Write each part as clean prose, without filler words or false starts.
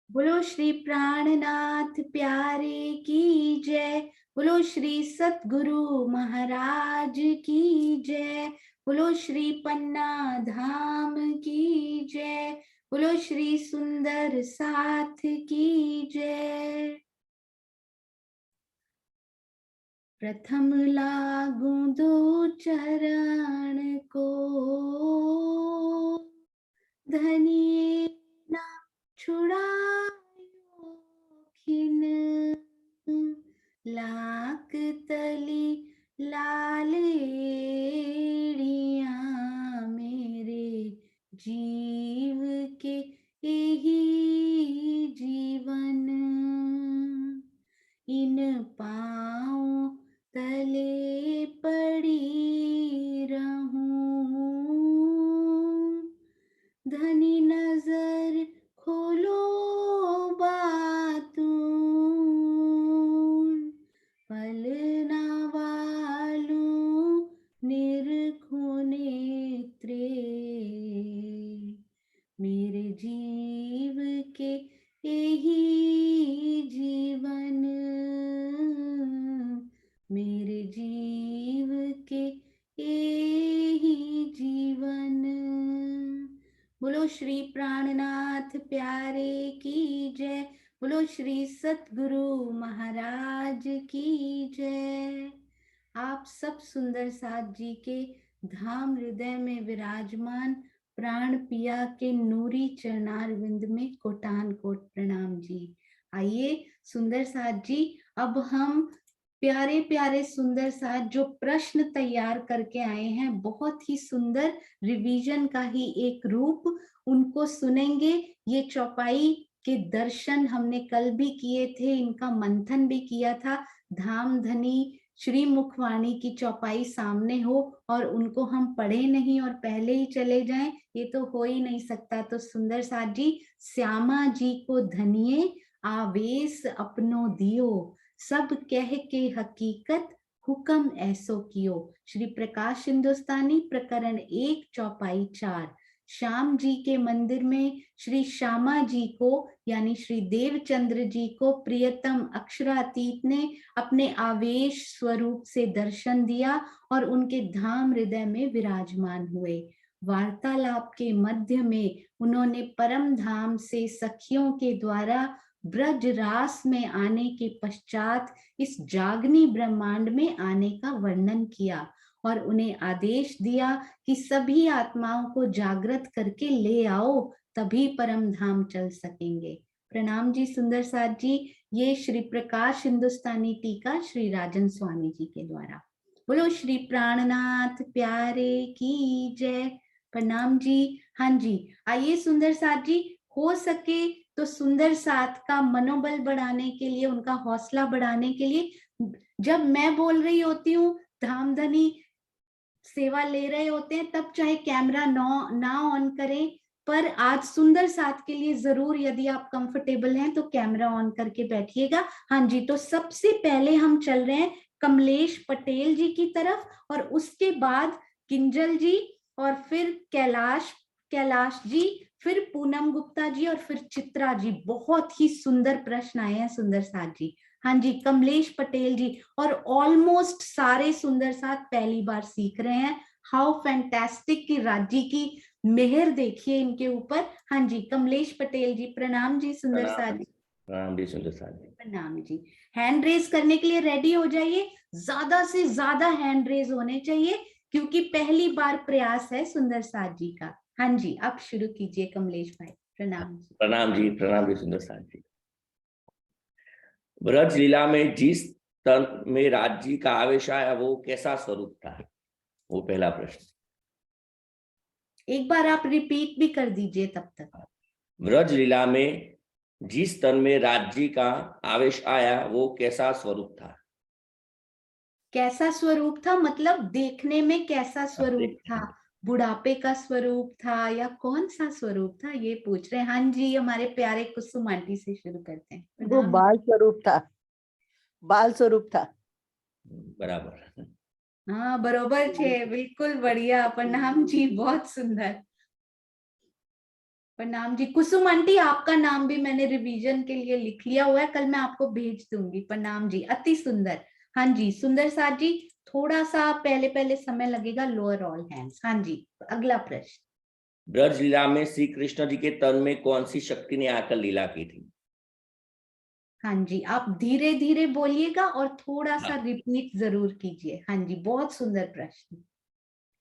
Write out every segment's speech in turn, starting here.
बोलो श्री प्राणनाथ प्यारे की जय। बोलो श्री सतगुरु महाराज की जय। बोलो श्री पन्ना धाम की जय। बोलो श्री सुंदर साथ की जय। प्रथम लागू दो चरण को, धनिये ना छुड़ायो खिन। लाक तली लाल एड़िया, मेरे जीव के यही जीवन। इन पाँव तले पड़ी रहूं, धनी नजर खोलो बातूं, पलना वालूं निरखूं नेत्रे, मेरे जीव के यही जीवन। मेरे जीव के यही जीवन। बोलो श्री प्राणनाथ प्यारे की जय। बोलो श्री सतगुरु महाराज की जय। आप सब सुंदर साथ जी के धाम हृदय में विराजमान प्राण पिया के नूरी चरणारविंद में कोटान कोट प्रणाम जी। आइए सुंदर साथ जी, अब हम प्यारे प्यारे सुंदर साथ जो प्रश्न तैयार करके आए हैं, बहुत ही सुंदर रिवीजन का ही एक रूप, उनको सुनेंगे। ये चौपाई के दर्शन हमने कल भी किए थे, इनका मंथन भी किया था। धाम धनी श्री मुखवाणी की चौपाई सामने हो और उनको हम पढ़े नहीं और पहले ही चले जाएं, ये तो हो ही नहीं सकता। तो सुंदर साथ जी, श्यामा जी को धनिये आवेश अपनो दियो, सब कह के हकीकत हुक्म ऐसो कियो। श्री प्रकाश हिंदुस्तानी प्रकरण 1 चौपाई 4। श्याम जी के मंदिर में श्री श्यामा जी को यानी श्री देवचंद्र जी को प्रियतम अक्षरातीत ने अपने आवेश स्वरूप से दर्शन दिया और उनके धाम हृदय में विराजमान हुए। वार्तालाप के मध्य में उन्होंने परम धाम से सखियों के द्वारा ब्रज रास में आने के पश्चात इस जागनी ब्रह्मांड में आने का वर्णन किया और उन्हें आदेश दिया कि सभी आत्माओं को जागृत करके ले आओ, तभी परम धाम चल सकेंगे। प्रणाम जी सुंदर साथ जी। ये श्री प्रकाश हिंदुस्तानी टीका श्री राजन स्वामी जी के द्वारा। बोलो श्री प्राणनाथ प्यारे की जय। प्रणाम जी। हाँ जी, आइए सुंदर साथ जी, हो सके तो सुंदर साथ का मनोबल बढ़ाने के लिए, उनका हौसला बढ़ाने के लिए, जब मैं बोल रही होती हूँ, धामधनी सेवा ले रहे होते हैं, तब चाहे कैमरा ना ऑन करें, पर आज सुंदर साथ के लिए जरूर, यदि आप कंफर्टेबल हैं तो कैमरा ऑन करके बैठिएगा। हाँ जी, तो सबसे पहले हम चल रहे हैं कमलेश पटेल जी की तरफ, और उसके बाद किंजल जी, और फिर कैलाश जी, फिर पूनम गुप्ता जी, और फिर चित्रा जी। बहुत ही सुंदर प्रश्न आए हैं सुंदर साथ जी। हाँ जी, कमलेश पटेल जी, और ऑलमोस्ट सारे सुंदर साथ पहली बार सीख रहे हैं। हाउ फैंटास्टिक की राज्य की मेहर देखिए इनके ऊपर। हाँ जी, कमलेश पटेल जी, प्रणाम जी सुंदर साथ जी। प्रणाम जी सुंदर साथ जी। प्रणाम जी। हैंड रेज करने के लिए रेडी हो जाइए, ज्यादा से ज्यादा हैंड रेज होने चाहिए, क्योंकि पहली बार प्रयास है सुंदर साथ जी का। हाँ जी, अब शुरू कीजिए कमलेश भाई। प्रणाम जी। प्रणाम जी सुंदर साथ जी। ब्रज लीला में जिस तन में राज्य का आवेश आया वो कैसा स्वरूप था, वो पहला प्रश्न। एक बार आप रिपीट भी कर दीजिए तब तक। ब्रज लीला में जिस तन में राज्य का आवेश आया वो कैसा स्वरूप था। कैसा स्वरूप था मतलब देखने में कैसा स्वरूप था? बुढ़ापे का स्वरूप था या कौन सा स्वरूप था, ये पूछ रहे हैं। हाँ जी, हमारे प्यारे कुसुम आंटी से शुरू करते हैं। वो प्रणाम। बाल स्वरूप था, बाल स्वरूप था। बराबर। हाँ बरोबर छे, बिल्कुल बढ़िया। प्रणाम जी, बहुत सुंदर। प्रणाम जी। कुसुम आंटी, आपका नाम भी मैंने रिवीजन के लिए लिख लिया हुआ है, कल मैं आपको भेज दूंगी। प्रणाम जी, अति सुंदर। हाँ जी, सुंदर साथ जी, थोड़ा सा पहले पहले समय लगेगा, लोअर ऑल हैंड्स। हाँ जी, अगला प्रश्न। ब्रज लीला में श्री कृष्ण जी के तन में कौन सी शक्ति ने आकर लीला की थी? हाँ जी, आप धीरे धीरे बोलिएगा और थोड़ा सा हाँ। रिपीट जरूर कीजिए। हाँ जी, बहुत सुंदर प्रश्न,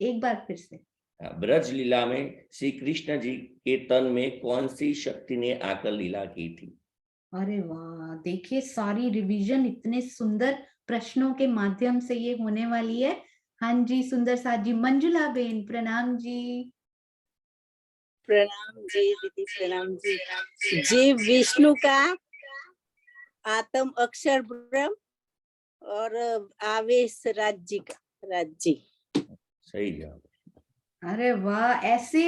एक बार फिर से। ब्रज लीला में श्री कृष्ण जी के तन में कौन सी शक्ति ने आकर लीला की थी? अरे वाह, देखिए सारी रिवीजन इतने सुंदर प्रश्नों के माध्यम से ये होने वाली है। हाँ जी, सुंदर साथ जी। मंजुला बेन, प्रणाम जी। प्रणाम जी दीदी, प्रणाम जी। जीव विष्णु का आत्म अक्षर ब्रह्म और आवेश राज्य का राज्य। सही जवाब। अरे वाह, ऐसे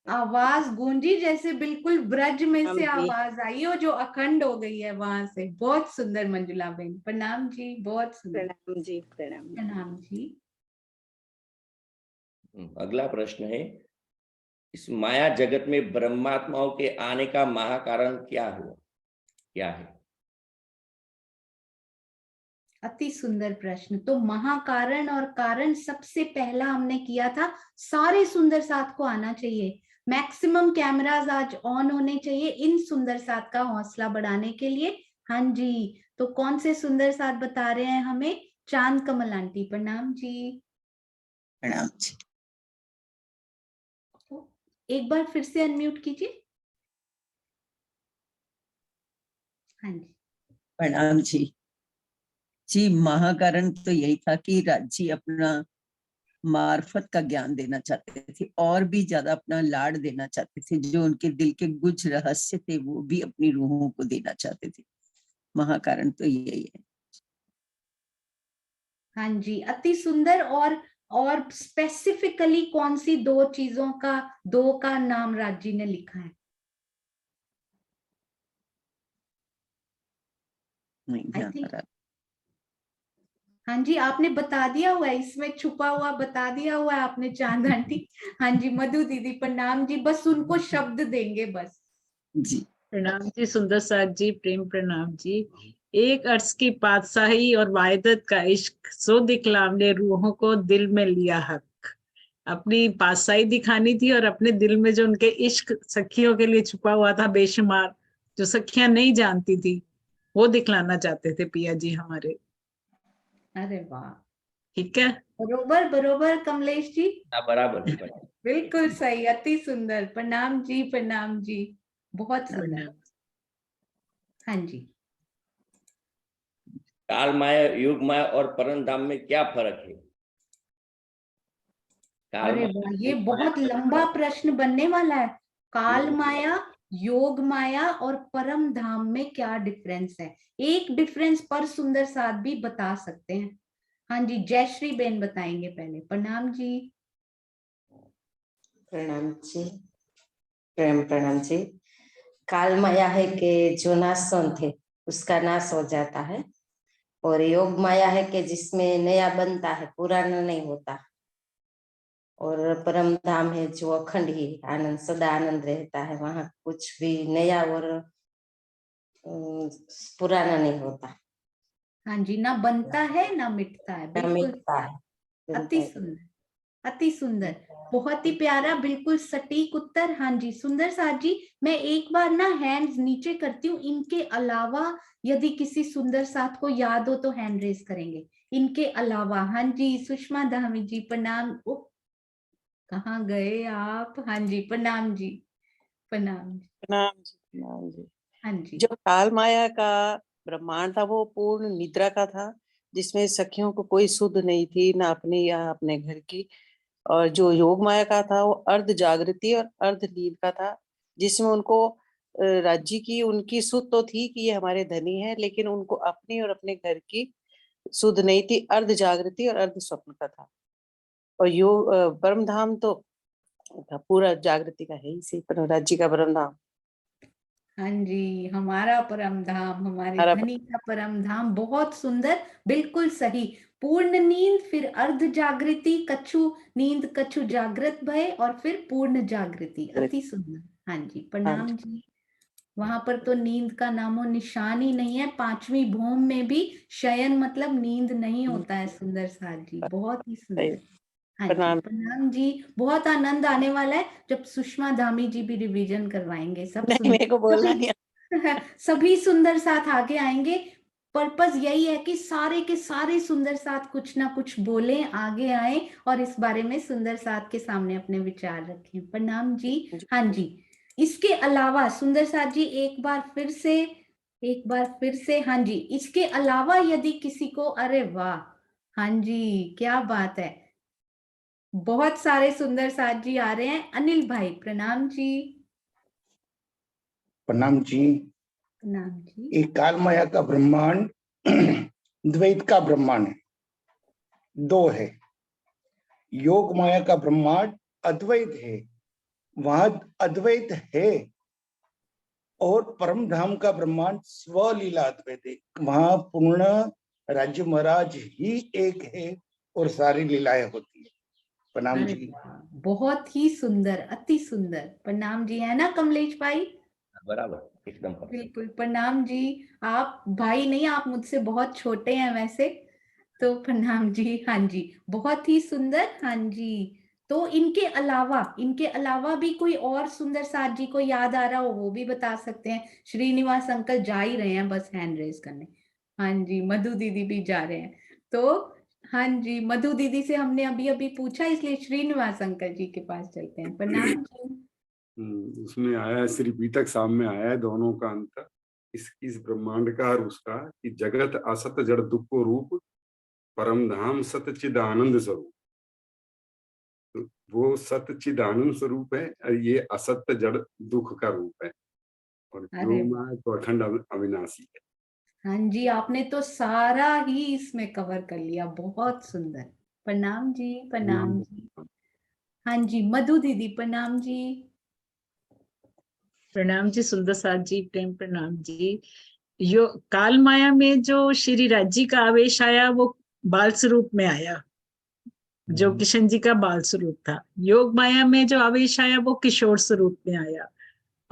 आवाज गूंजी जैसे बिल्कुल ब्रज में से हम भी। आवाज आई हो जो अखंड हो गई है वहां से। बहुत सुंदर मंजुला बेन, प्रणाम जी, बहुत सुंदर। प्रणाम जी, प्रणाम। प्रणाम जी। अगला प्रश्न है, इस माया जगत में ब्रह्मात्माओं के आने का महाकारण क्या हुआ, क्या है? अति सुंदर प्रश्न। तो महाकारण और कारण सबसे पहला हमने किया था, सारे सुंदर साथ को आना चाहिए। मैक्सिमम कैमरास आज ऑन होने चाहिए इन सुंदर साथ का हौसला बढ़ाने के लिए। हाँ जी, तो कौन से सुंदर साथ बता रहे हैं हमें? चांद कमल आंटी, प्रणाम जी। प्रणाम जी। एक बार फिर से अनम्यूट कीजिए। हाँ जी, प्रणाम जी। जी, महाकारण तो यही था कि राज्य अपना मार्फत का ज्ञान देना चाहते थे और भी ज्यादा अपना लाड देना चाहते थे। जो उनके दिल के गुज रहस्य थे वो भी अपनी रूहों को देना चाहते थे। महाकारण तो यही है। हाँ जी, अति सुंदर। और स्पेसिफिकली कौन सी दो चीजों का, दो का नाम राजी ने लिखा है? नहीं आई ध्यान आ थिंक, रहा। हाँ जी, आपने बता दिया हुआ है, इसमें छुपा हुआ बता दिया हुआ है आपने, चांद आंटी। हाँ जी, मधु दीदी, प्रणाम जी। बस उनको शब्द देंगे बस। जी, प्रणाम जी, सुंदर साथ जी, प्रेम प्रणाम जी। एक अर्श की पातशाही और वायदत का इश्क, सो दिखलाम ने रूहों को दिल में लिया हक। अपनी पातशाही दिखानी थी और अपने दिल में जो उनके इश्क सखियों के लिए छुपा हुआ था बेशुमार, जो सखियां नहीं जानती थी, वो दिखलाना चाहते थे पिया जी हमारे। अरे वाह, ठीक है, बरोबर बरोबर कमलेश जी, बराबर है, बराबर। बिल्कुल सही, अति सुंदर। प्रणाम जी, प्रणाम जी, बहुत सुंदर। प्रणाम। हाँ जी, काल माया, योग माया और परम धाम में क्या फर्क है? काल अरे माया, वाह, ये योग माया बहुत और लंबा परम प्रश्न बनने वाला है। काल धाम। माया, योग माया और परम धाम में क्या डिफरेंस है? एक डिफरेंस पर सुंदर साथ भी बता सकते हैं। हाँ जी, जयश्री बेन बताएंगे पहले। प्रणाम जी। प्रणाम जी, प्रेम प्रणाम जी। काल माया है कि जो नाशवान थे उसका नाश हो जाता है, और योग माया है कि जिसमें नया बनता है, पुराना नहीं होता। और परम धाम है जो अखंड ही आनंद, सदा आनंद रहता है, वहां कुछ भी नया और पुराना नहीं होता, हाँ जी, ना बनता है ना मिटता है, ना बिल्कुल। मिटता है। अति सुंदर, अति सुंदर, बहुत ही प्यारा, बिल्कुल सटीक उत्तर। हाँ जी, सुंदर साथ जी, मैं एक बार ना हैंड्स नीचे करती हूँ, इनके अलावा यदि किसी सुंदर साथ को याद हो तो हैंड रेस करेंगे। इनके अलावा, हाँ जी, सुषमा धामी जी, प्रणाम। ओ, कहाँ गए आप? हाँ जी, प्रणाम जी, प्रणाम जी। प्रणाम जी, प्रणाम जी। हाँ जी, जो काल माया का ब्रह्मांड था वो पूर्ण निद्रा का था, जिसमें सखियों को कोई सुध नहीं थी, ना अपनी या अपने घर की। और जो योग माया का था वो अर्ध जागृति और अर्ध नींद का था, जिसमें उनको राज्य की उनकी सुध तो थी कि ये हमारे धनी है, लेकिन उनको अपनी और अपने घर की सुध नहीं थी। अर्ध जागृति और अर्ध स्वप्न का था। और योग परम धाम तो पूरा जागृति का है ही सही, पर राज्य का परम धाम। हाँ जी, हमारा परम धाम, हमारे हमारा धनी का परम धाम, बहुत सुंदर, बिल्कुल सही। पूर्ण नींद, फिर अर्ध जागृति, कछु नींद कछु जागृत भय, और फिर पूर्ण जागृति। अति सुंदर। हाँ जी, प्रणाम जी। वहां पर तो नींद का नामो निशान ही नहीं है। 5वीं भौम में भी शयन मतलब नींद नहीं होता है। सुंदर साथ जी, बहुत ही सही। सुंदर। हाँ जी, प्रणाम। प्रणाम जी। बहुत आनंद आने वाला है जब सुषमा धामी जी भी रिवीजन करवाएंगे। सब नहीं, मेरे को बोलना नहीं सभी सुंदर साथ आगे आएंगे। पर्पस यही है कि सारे के सारे सुंदर साथ कुछ ना कुछ बोलें, आगे आए और इस बारे में सुंदर साथ के सामने अपने विचार रखें। प्रणाम जी। हाँ जी, इसके अलावा सुंदर साथ जी एक बार फिर से हाँ जी, इसके अलावा यदि किसी को, अरे वाह, हाँ जी, क्या बात है, बहुत सारे सुंदर साथ जी आ रहे हैं। अनिल भाई, प्रणाम जी। प्रणाम जी। प्रणाम जी। ये काल माया का ब्रह्मांड द्वैत का ब्रह्मांड है, दो है। योग माया का ब्रह्मांड अद्वैत है, वहां अद्वैत है। और परम धाम का ब्रह्मांड स्वलीला अद्वैत है, वहां पूर्ण राज्य महाराज ही एक है और सारी लीलाएं होती है। प्रणाम अरे जी। वाह, बहुत ही सुंदर, अति सुंदर। प्रणाम जी, है ना कमलेश भाई? बराबर, एकदम perfect। बिल्कुल, प्रणाम जी। आप भाई नहीं, आप मुझसे बहुत छोटे हैं वैसे तो। प्रणाम जी। हाँ जी, बहुत ही सुंदर। हाँ जी, तो इनके अलावा भी कोई और सुंदर साथ जी को याद आ रहा हो वो भी बता सकते हैं। श्रीनिवास अंकल जा ही रहे हैं बस हैंड रेज करने। हाँ जी, मधु दीदी भी जा रहे हैं तो। हाँ जी, मधु दीदी से हमने अभी अभी पूछा, इसलिए श्रीनिवास अंकल जी के पास चलते हैं। प्रणाम जी। उसमें आया है, श्री पीतक साम में आया है दोनों का अंतर इस ब्रह्मांड का और उसका, कि जगत असत जड़ दुख को रूप, परम धाम सतचिद आनंद स्वरूप। तो वो सतचिद आनंद स्वरूप है और ये असत जड़ दुख का रूप है, और अरे योग माया तो अखंड अविनाशी है। हाँ जी, आपने तो सारा ही इसमें कवर कर लिया, बहुत सुंदर। प्रणाम जी। प्रणाम जी। हाँ जी, मधु दीदी, प्रणाम जी। प्रणाम जी सुंदर साथ जी, प्रेम प्रणाम जी। यो काल माया में जो श्री राज्य का आवेश आया वो बाल स्वरूप में आया, जो किशन जी का बाल स्वरूप था। योग माया में जो आवेश आया वो किशोर स्वरूप में आया।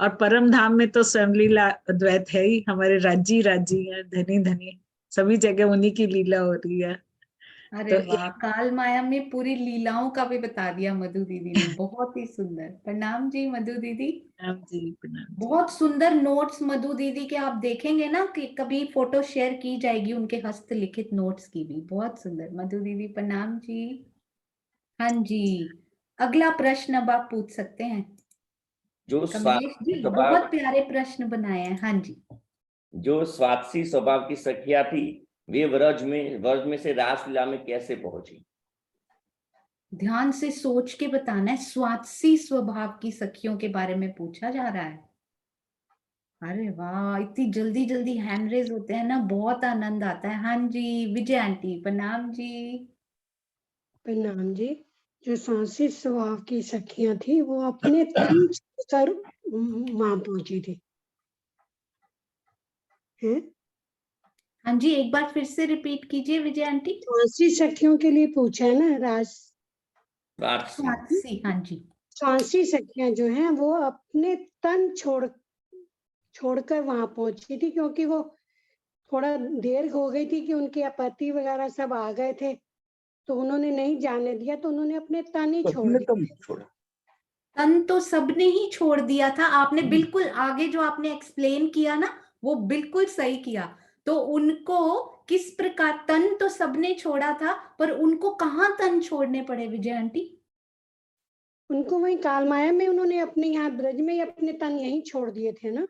और परम धाम में तो स्वयं लीला अद्वैत है ही, हमारे राज्य राज्य है, धनी धनी, सभी जगह उन्हीं की लीला हो रही है। अरे तो वाह, काल माया में पूरी लीलाओं का भी बता दिया मधु दीदी ने, बहुत ही सुंदर। प्रणाम जी मधु दीदी। प्रणाम जी, प्रणाम जी। बहुत सुंदर नोट्स मधु दीदी के, आप देखेंगे ना कि कभी फोटो शेयर की जाएगी उनके हस्तलिखित नोट्स की भी, बहुत सुंदर। मधु दीदी प्रणाम जी। हाँ जी, अगला प्रश्न अब आप पूछ सकते हैं जो कमलेश स्वात्सी जी, स्वभाव बहुत प्यारे प्रश्न बनाए हैं। हाँ जी। जो स्वात्सी स्वभाव की सखिया थी, वे व्रज में से रासलीला में कैसे पहुंची? ध्यान से सोच के बताना है, स्वात्सी स्वभाव की सखियों के बारे में पूछा जा रहा है। अरे वाह, इतनी जल्दी जल्दी हैंड रेज होते हैं ना, बहुत आनंद आता है। हाँ जी, विजय आंटी, प्रणाम जी। प्रणाम जी। जो सांसी स्वभाव की सखियां थी वो अपने तन सर वहां पहुंची थी, हैं? हाँ जी, एक बार फिर से रिपीट कीजिए विजय आंटी। सांसी सखियों के लिए पूछा है ना, राज स्वात्सी। स्वात्सी, हाँ जी। सांसी सखियां जो हैं वो अपने तन छोड़कर वहां पहुंची थी, क्योंकि वो थोड़ा देर हो गई थी कि उनके पति वगैरह सब आ गए थे, तो उन्होंने नहीं जाने दिया, तो उन्होंने अपने तन ही छोड़ सबने दिया। तो छोड़ा। तन तो सबने ही छोड़ दिया था। आपने बिल्कुल आगे जो आपने एक्सप्लेन किया ना, वो बिल्कुल सही किया। तो उनको किस प्रकार, तन तो सबने छोड़ा था, पर उनको कहाँ तन छोड़ने पड़े विजय आंटी? उनको वही काल माया में उन्होंने अपने यहाँ ब्रज में ही अपने तन यहीं छोड़ दिए थे ना।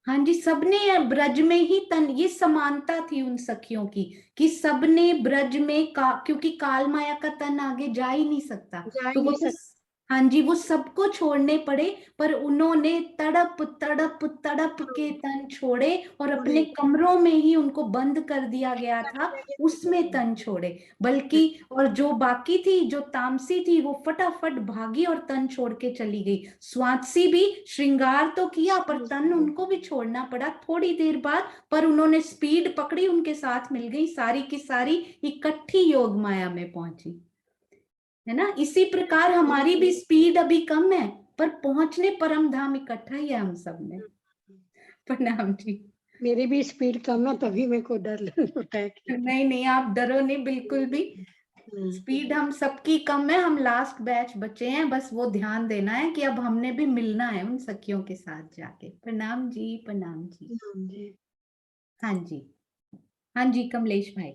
हाँ जी, सबने ब्रज में ही तन, ये समानता थी उन सखियों की कि सबने ब्रज में क्योंकि काल माया का तन आगे जा ही नहीं सकता, जा ही तो वो नहीं तो हाँ जी, वो सबको छोड़ने पड़े, पर उन्होंने तड़प तड़प तड़प के तन छोड़े और अपने कमरों में ही उनको बंद कर दिया गया था, उसमें तन छोड़े। बल्कि और जो बाकी थी, जो तामसी थी, वो फटाफट भागी और तन छोड़ के चली गई। स्वात्सी भी श्रृंगार तो किया, पर तन उनको भी छोड़ना पड़ा थोड़ी देर बाद, पर उन्होंने स्पीड पकड़ी, उनके साथ मिल गई, सारी की सारी इकट्ठी योग माया में पहुंची, है ना। इसी प्रकार हमारी भी स्पीड अभी कम है, पर पहुंचने परम धाम इकट्ठा ही है हम सब में। प्रणाम जी। मेरी भी स्पीड कम है, तभी मेरे को डर होता है कि नहीं नहीं, आप डरो नहीं बिल्कुल भी। स्पीड हम सबकी कम है, हम लास्ट बैच बचे हैं, बस वो ध्यान देना है कि अब हमने भी मिलना है उन सखियों के साथ जाके। प्रणाम जी, प्रणाम जी। हाँ जी, हाँ जी कमलेश भाई।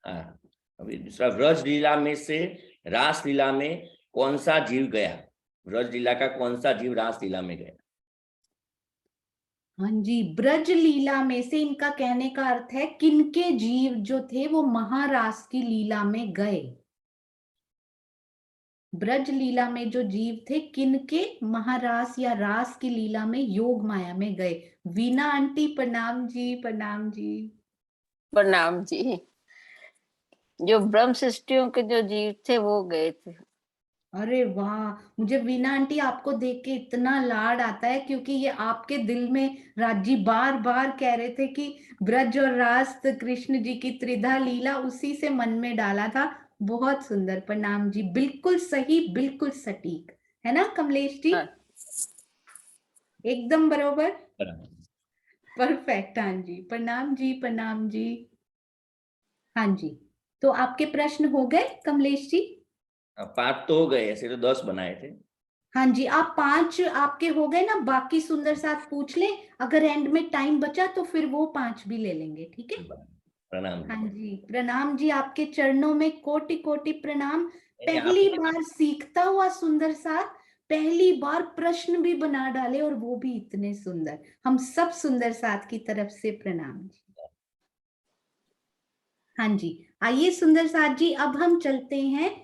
हाँ, अभी दूसरा, ब्रज लीला में से रास लीला में कौन सा जीव गया? ब्रज लीला का कौन सा जीव रास लीला में गया? हाँ जी, ब्रज लीला में से, इनका कहने का अर्थ है किनके जीव जो थे वो महारास की लीला में गए। ब्रज लीला में जो जीव थे किनके महारास या रास की लीला में योग माया में गए। वीना आंटी प्रणाम जी, प्रणाम जी। प्रणाम जी। जो ब्रह्म सृष्टियों के जो जीव थे वो गए थे। अरे वाह, मुझे वीना आंटी आपको देख के इतना लाड आता है, क्योंकि ये आपके दिल में राजी बार बार कह रहे थे कि ब्रज और रास कृष्ण जी की त्रिधा लीला, उसी से मन में डाला था। बहुत सुंदर, प्रणाम जी, बिल्कुल सही, बिल्कुल सटीक है ना कमलेश जी? हाँ। एकदम बरोबर, परफेक्ट। हाँ जी, प्रणाम जी, प्रणाम जी। हाँ जी, तो आपके प्रश्न हो गए कमलेश जी? 5 तो हो गए, ऐसे तो 10 बनाए थे। हाँ जी, आप 5 आपके हो गए ना, बाकी सुंदर साथ पूछ ले, अगर एंड में टाइम बचा तो फिर वो 5 भी ले लेंगे, ठीक है? प्रणाम। हाँ जी, प्रणाम जी, आपके चरणों में कोटि कोटि प्रणाम। पहली बार सीखता हुआ सुंदर साथ, पहली बार प्रश्न भी बना डाले, और वो भी इतने सुंदर। हम सब सुंदर साथ की तरफ से प्रणाम जी। हाँ जी, आइए सुंदर साथ जी, अब हम चलते हैं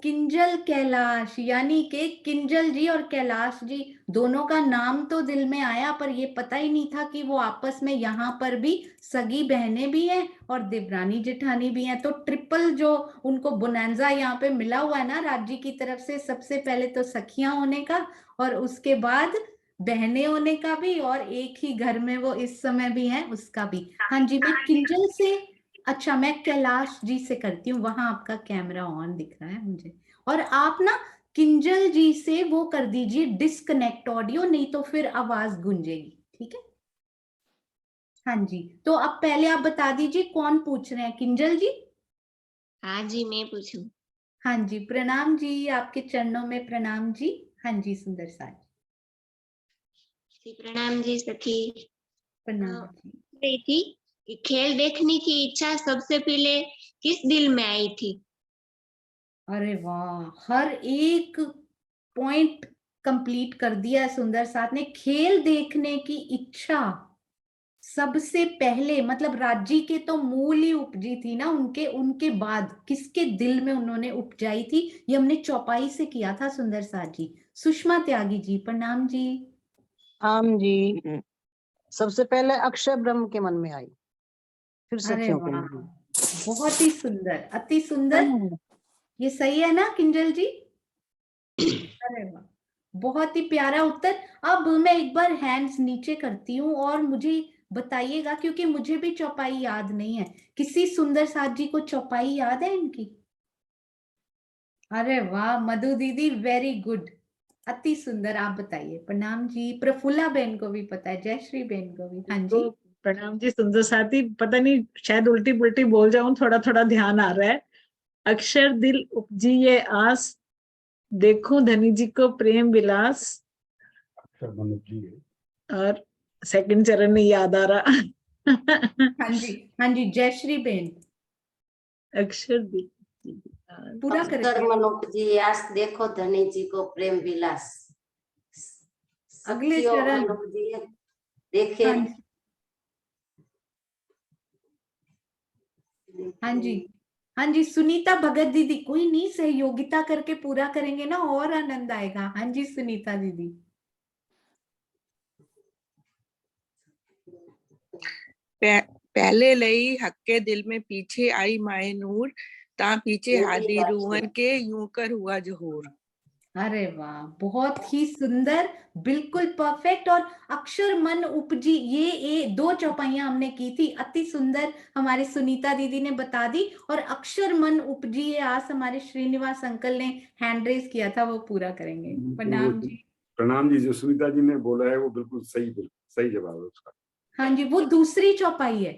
किंजल कैलाश, यानी के किंजल जी और कैलाश जी दोनों का नाम तो दिल में आया, पर ये पता ही नहीं था कि वो आपस में यहाँ पर भी सगी बहनें भी हैं और देवरानी जेठानी भी हैं। तो ट्रिपल जो उनको बोनेंजा यहाँ पे मिला हुआ है ना राज्य की तरफ से, सबसे पहले तो सखियां होने का, और उसके बाद बहनें होने का भी, और एक ही घर में वो इस समय भी हैं उसका भी। हाँ जी, मैं किंजल से, अच्छा मैं कैलाश जी से करती हूँ, वहां आपका कैमरा ऑन दिख रहा है मुझे, और आप ना किंजल जी से वो कर दीजिए डिस्कनेक्ट ऑडियो, नहीं तो फिर आवाज गूंजेगी, ठीक है? हाँ जी, तो अब पहले आप बता दीजिए कौन पूछ रहे हैं, किंजल जी? हाँ जी, मैं पूछूं? हाँ जी, प्रणाम जी, आपके चरणों में प्रणाम जी। हाँ जी, सुंदर साज। प्रणाम जी सखी। प्रणाम जी। रही थी कि खेल देखने की इच्छा सबसे पहले किस दिल में आई थी? अरे वाह, हर एक पॉइंट कंप्लीट कर दिया है सुंदर साथ ने। खेल देखने की इच्छा सबसे पहले, मतलब राज्य के तो मूल ही उपजी थी ना, उनके बाद किसके दिल में उन्होंने उपजाई थी? ये हमने चौपाई से किया था सुंदर साथ जी। सुषमा त्यागी जी प्रणाम जी। आम जी, सबसे पहले अक्षय ब्रह्म के मन में आई, फिर अरे सखियों के वाह, मन में। बहुत ही सुंदर, अति सुंदर। ये सही है ना किंजल जी? अरे वाह, बहुत ही प्यारा उत्तर। अब मैं एक बार हैंड्स नीचे करती हूँ, और मुझे बताइएगा, क्योंकि मुझे भी चौपाई याद नहीं है। किसी सुंदर साथ जी को चौपाई याद है इनकी? अरे वाह मधु दीदी, वेरी गुड, अति सुंदर। आप बताइए। प्रणाम जी, प्रफुल्ला बहन को भी पता है, जयश्री बहन को भी। हाँ जी, तो प्रणाम जी सुंदर साथी, पता नहीं शायद उल्टी पुल्टी बोल जाऊं, थोड़ा थोड़ा ध्यान आ रहा है। अक्षर दिल उपजी ये आस, देखो धनी जी को प्रेम विलास, और सेकंड चरण नहीं याद आ रहा। हाँ जी, हाँ जी, जयश्री बहन अक्षर दिल पूरा अक्षर मन उपजी आस, देखो धनी जी को प्रेम विलास। अगले सखियों चरण। मन उपजी देखे। हाँ जी, हाँ जी, हाँ जी, सुनीता भगत दीदी, कोई नहीं, सहयोगिता करके पूरा करेंगे ना, और आनंद आएगा। हाँ जी सुनीता दीदी। पहले लई हक्के दिल में, पीछे आई माए नूर, ता पीछे हादी रूहन के यूं कर हुआ जहूर। अरे वाह, बहुत ही सुंदर, बिल्कुल परफेक्ट। और अक्षर मन उपजी, ये 2 चौपाइयां हमने की थी, अति सुंदर हमारी सुनीता दीदी ने बता दी। और अक्षर मन उपजी ये आज हमारे श्रीनिवास अंकल ने हैंड रेज किया था, वो पूरा करेंगे। प्रणाम जी। प्रणाम जी। जो सुनीता जी ने बोला है वो बिल्कुल सही जवाब है उसका। हाँ जी, वो दूसरी चौपाई है।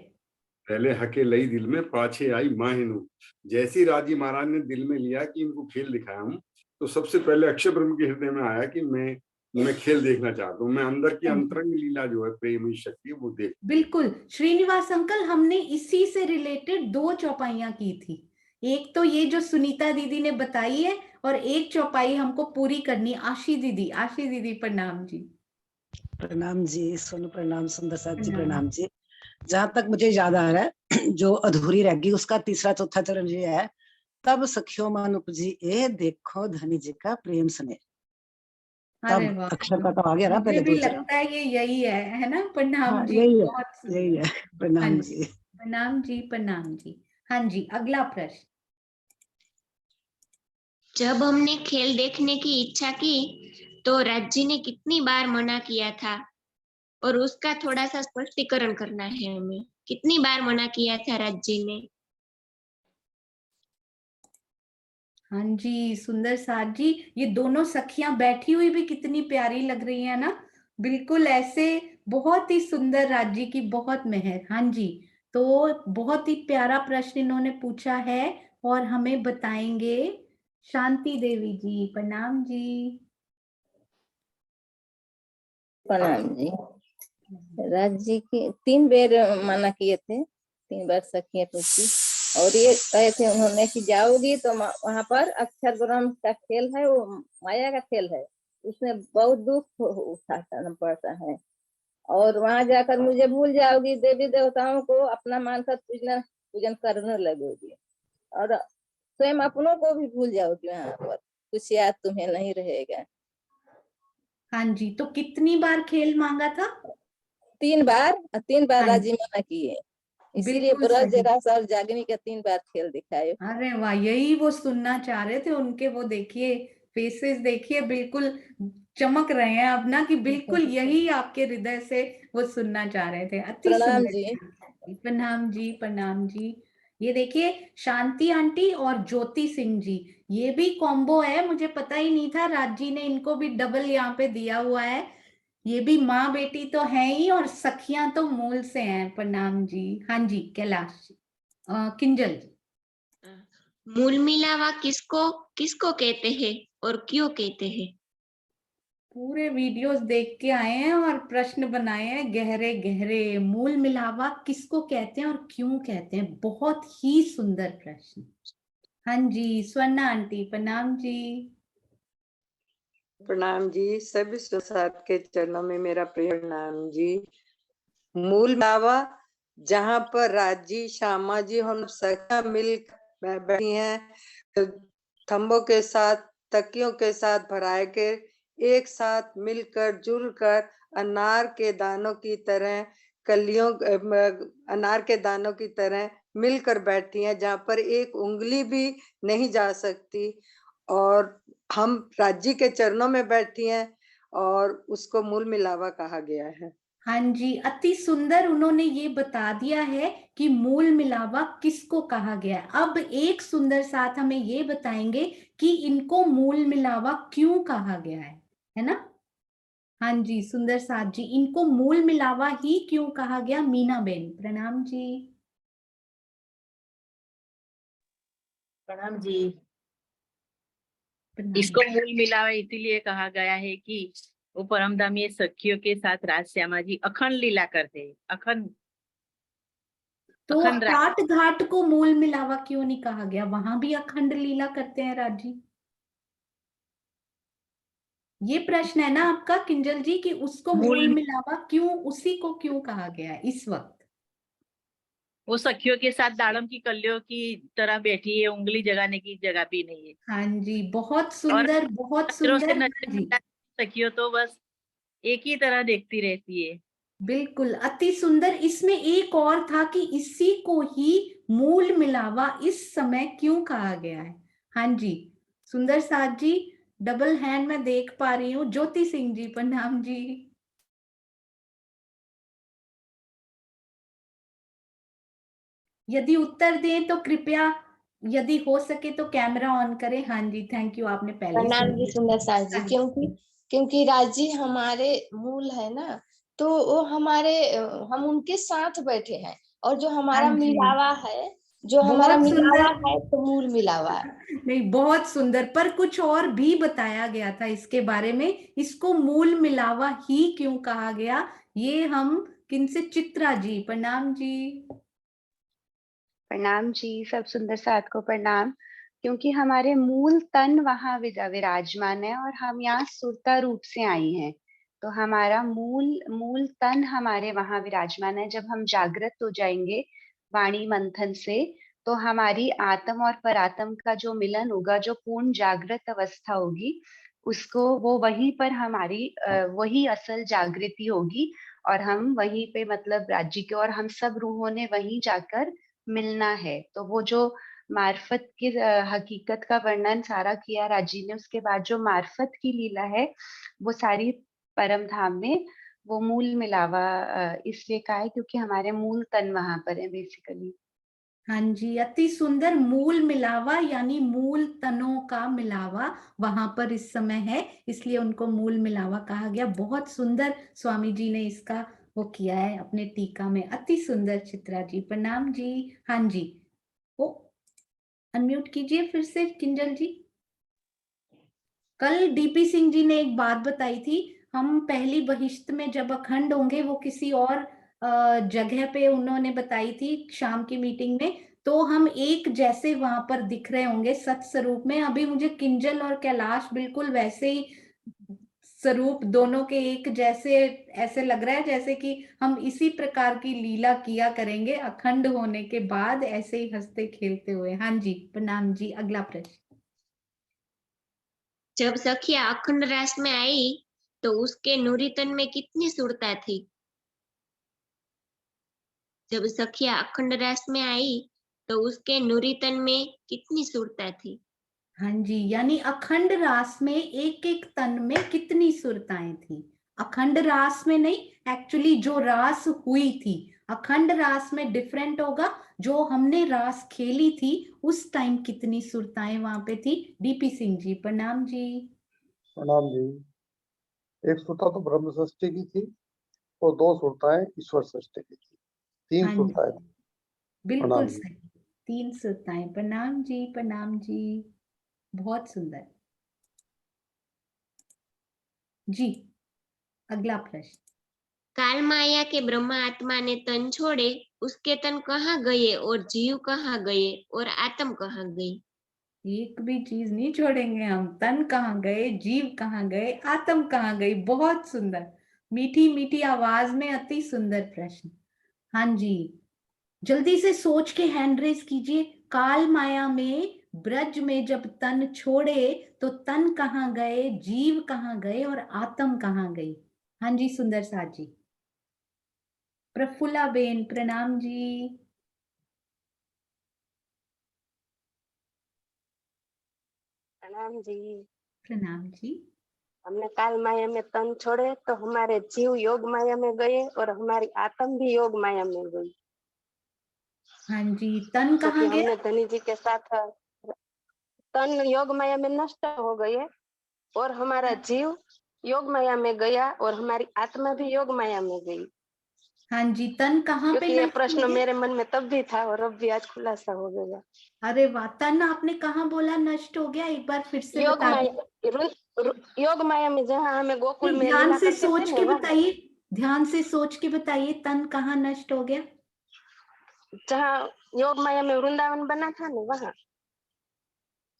पहले हके लई दिल में, पाछे आई माहिनू। जैसी राजी महाराज ने दिल में लिया कि इनको खेल दिखाया हूँ, तो सबसे पहले अक्षय ब्रह्म के हृदय में आया कि मैं खेल देखना चाहता हूँ, मैं अंदर की अंतरंग लीला जो है प्रेम की शक्ति वो देख। बिल्कुल श्रीनिवास अंकल, हमने इसी से रिलेटेड 2 चौपाइयां की थी। एक तो ये जो सुनीता दीदी ने बताई है, और एक चौपाई हमको पूरी करनी। आशी दीदी प्रणाम जी। प्रणाम जी सोनू, प्रणाम सुंदर साथ जी, प्रणाम जी। जहां तक मुझे याद आ रहा है, जो अधूरी रह गई उसका तीसरा चौथा चरण ये है, तब सखियो मन उपजी ए देखो धनी जी का प्रेम स्नेह। अरे तब वाह, अक्षर का तो आ गया ना मुझे पहले भी 2 चरण। लगता है ये यही है ना। प्रणाम हाँ जी, यही है, बहुत सुंदर। यही है। हाँ प्रणाम जी, जी। प्रणाम जी, प्रणाम जी। हाँ जी, अगला प्रश्न। जब हमने खेल देखने की इच्छा की तो राज जी ने कितनी बार मना किया था, और उसका थोड़ा सा स्पष्टीकरण करना है हमें। कितनी बार मना किया था राज जी ने? हाँ जी, सुंदर साथ जी, ये दोनों सखियां बैठी हुई भी कितनी प्यारी लग रही है ना, बिल्कुल ऐसे। बहुत ही सुंदर, राज्य की बहुत मेहर। हाँ जी, तो बहुत ही प्यारा प्रश्न इन्होंने पूछा है, और हमें बताएंगे शांति देवी जी। प्रणाम जी। प्रणाम जी। राज जी की 3 बार मना किए थे, 3 बार सखियां पूछी, और ये कहे थे उन्होंने कि जाओगी तो वहां पर अक्षर ब्रह्म का खेल है, वो माया का खेल है, उसमें बहुत दुख उठाना पड़ता है, और वहां जाकर मुझे भूल जाओगी, देवी देवताओं को अपना मानकर पूजन करने लगोगी, और स्वयं अपनों को भी भूल जाओगी, वहां पर कुछ याद तुम्हें नहीं रहेगा। हाँ जी, तो कितनी बार खेल मांगा था? 3 बार, 3 बार हाँ राजी जी, मना किए, इसीलिए बिल्कुल ब्रज सही। रस और जागनी का 3 बार खेल दिखाए। अरे वाह, यही वो सुनना चाह रहे थे उनके, वो देखिए फेसेस देखिए, बिल्कुल चमक रहे हैं अब ना, कि बिल्कुल यही आपके हृदय से वो सुनना चाह रहे थे। अति प्रणाम सुंदर। जी। प्रणाम जी, प्रणाम जी। ये देखिए, शांति आंटी और ज्योति सिंह जी, ये भी कॉम्बो है, मुझे पता ही नहीं था, राजी ने इनको भी डबल यहाँ पे दिया हुआ है। ये भी माँ बेटी तो है ही, और सखियां तो मूल से हैं। प्रणाम जी। हाँ जी, कैलाश जी, किंजल जी। मूल मिलावा किसको किसको कहते हैं और क्यों कहते हैं? पूरे वीडियोस देख के आए हैं और प्रश्न बनाए हैं गहरे गहरे। मूल मिलावा किसको कहते हैं और क्यों कहते हैं, बहुत ही सुंदर प्रश्न। हाँ जी, स्वर्णा आंटी प्रणाम जी। प्रणाम जी। सभी सुसाद के चरणों में मेरा प्रणाम जी। मूल मिलावा, जहाँ पर राजी श्यामा जी हम सखा मिल बैठी हैं, थंबों के साथ तकियों के साथ भराए के एक साथ मिलकर जुलकर अनार के दानों की तरह कलियों अनार के दानों की तरह मिलकर बैठी हैं, जहाँ पर एक उंगली भी नहीं जा सकती, और हम राज्य के चरणों में बैठी हैं, और उसको मूल मिलावा कहा गया है। हाँ जी, अति सुंदर उन्होंने ये बता दिया है कि मूल मिलावा किसको कहा गया है। अब एक सुंदर साथ हमें ये बताएंगे कि इनको मूल मिलावा क्यों कहा गया है ना। हाँ जी, सुंदर साथ जी, इनको मूल मिलावा ही क्यों कहा गया। मीना बेन प्रणाम जी। प्रणाम जी। प्रणाम। इसको मूल मिलावा इसीलिए कहा गया है कि वो परमधामी सखियों के साथ राज श्यामा जी अखंड लीला करते, अखंड तो अखंड टाट घाट को मूल मिलावा क्यों नहीं कहा गया, वहां भी अखंड लीला करते हैं राजी। ये प्रश्न है ना आपका किंजल जी, कि उसको मूल मूल मिलावा क्यों, उसी को क्यों कहा गया है इस वक्त। वो सखियों के साथ दाड़म की कलियों की तरह बैठी है, उंगली जगाने की जगह भी नहीं है, हाँ जी, बहुत और सुंदर, बहुत नजरों से सुंदर। हाँ नजर जी, सखियों तो बस एक ही तरह देखती रहती है। बिल्कुल अति सुंदर। इसमें एक और था कि इसी को ही मूल मिलावा इस समय क्यों कहा गया है। हाँ जी, सुंदर साथ जी, डबल हैंड मैं देख पा रही हूँ। ज्योति सिंह जी, प्रणाम जी। यदि उत्तर दें तो कृपया, यदि हो सके तो कैमरा ऑन करें। हाँ जी, थैंक यू, आपने पहले ही प्रणाम सुन जी लिया। सुंदर सास जी। हाँ जी। क्योंकि राजी हमारे मूल है ना, तो वो हमारे हम उनके साथ बैठे हैं, और जो हमारा हाँ जी, मिलावा है, जो हमारा बहुत मिलावा सुंदर। है तो मूल मिलावा है। नहीं, बहुत सुंदर, पर कुछ और भी बताया गया था इसके बारे में। इसको मूल मिलावा ही क्यों कहा गया, ये हम किनसे, चित्रा जी, प्रणाम जी। प्रणाम जी, सब सुंदर साथ को प्रणाम। क्योंकि हमारे मूल तन वहाँ विराजमान है और हम यहाँ सुरता रूप से आई हैं, तो हमारा मूल तन हमारे वहाँ विराजमान है। जब हम जागृत हो जाएंगे वाणी मंथन से, तो हमारी आत्म और परात्म का जो मिलन होगा, जो पूर्ण जागृत अवस्था होगी, उसको वो वहीं पर हमारी वही असल जागृति होगी। और हम वहीं पे मतलब राज्य के, और हम सब रूहों ने वहीं जाकर मिलना है। तो वो जो मार्फत की हकीकत का वर्णन सारा किया राजी ने, उसके बाद जो मार्फत की लीला है वो सारी परम धाम में वो मूल मिलावा इसलिए कहा है क्योंकि हमारे मूल तन वहां पर है बेसिकली। हाँ जी, अति सुंदर। मूल मिलावा यानी मूल तनों का मिलावा वहां पर इस समय है, इसलिए उनको मूल मिलावा कहा गया। बहुत सुंदर स्वामी जी ने इसका वो किया है अपने टीका में। अति सुंदर चित्रा जी, प्रणाम जी। हाँ जी, वो अनम्यूट कीजिए फिर से किंजल जी। कल डीपी सिंह जी ने एक बात बताई थी, हम पहली बहिश्त में जब अखंड होंगे, वो किसी और जगह पे उन्होंने बताई थी शाम की मीटिंग में, तो हम एक जैसे वहां पर दिख रहे होंगे सत स्वरूप में। अभी मुझे किंजल और कैलाश बिल्कुल वैसे ही स्वरूप, दोनों के एक जैसे, ऐसे लग रहा है जैसे कि हम इसी प्रकार की लीला किया करेंगे अखंड होने के बाद, ऐसे ही हंसते खेलते हुए। हाँ जी, प्रणाम जी। अगला प्रश्न। जब सखिया अखंड रास में आई तो उसके नूरीतन में कितनी सुरता थी? जब सखिया अखंड रास में आई तो उसके नूरीतन में कितनी सुरता थी? हाँ जी, यानी अखंड रास में एक एक तन में कितनी सुरताएं थी। अखंड रास में नहीं, एक्चुअली जो रास हुई थी। अखंड रास में डिफरेंट होगा, जो हमने रास खेली थी उस टाइम कितनी सुरताएं वहां पे थी। डीपी सिंह जी, प्रणाम जी। प्रणाम जी। एक सुरता तो ब्रह्म सृष्टि की थी और दो सुरताएं ईश्वर सृष्टि की थी। तीन हाँ सुरताएं। जी, बिल्कुल प्रणाम जी। सही, 3 सुरताएं। प्रणाम जी, प्रणाम जी, बहुत सुंदर जी। अगला प्रश्न। काल माया के ब्रह्मा आत्मा ने तन छोड़े, उसके तन कहाँ गए और जीव कहाँ गए और आत्म कहाँ गई? एक भी चीज नहीं छोड़ेंगे हम। तन कहाँ गए, जीव कहाँ गए, आत्म कहाँ गई। बहुत सुंदर, मीठी मीठी आवाज में अति सुंदर प्रश्न। हाँ जी, जल्दी से सोच के हैंड रेस कीजिए। काल माया में ब्रज में जब तन छोड़े तो तन कहाँ गए, जीव कहाँ गए और आत्म कहाँ गई। हाँ जी, सुंदर साथ जी। प्रफुल्ला बेन, प्रणाम जी। प्रणाम जी। प्रणाम जी। हमने काल माया में तन छोड़े तो हमारे जीव योग माया में गए और हमारी आत्म भी योग माया में गई। हाँ जी, तन क्योंकि कहाँ गया? हमने धनी जी के साथ तन योग माया में नष्ट हो गए और हमारा जीव योग माया में गया और हमारी आत्मा भी योग माया में गई। हाँ जी, तन कहाँ पे क्योंकि ये नष्ट हो प्रश्न गया? मेरे मन में तब भी था और अब भी आज खुलासा हो गया। अरे वाह, तन आपने कहाँ बोला नष्ट हो गया, एक बार फिर से योग बता माया, दीजिए। योग माया में जहाँ हमें गोकुल में ध्यान लीला से करते थे सोच ना, के वहाँ बताइए, ध्यान से सोच के बताइए, तन कहाँ नष्ट हो गया। जहाँ योग माया में वृंदावन बना था ना, वहाँ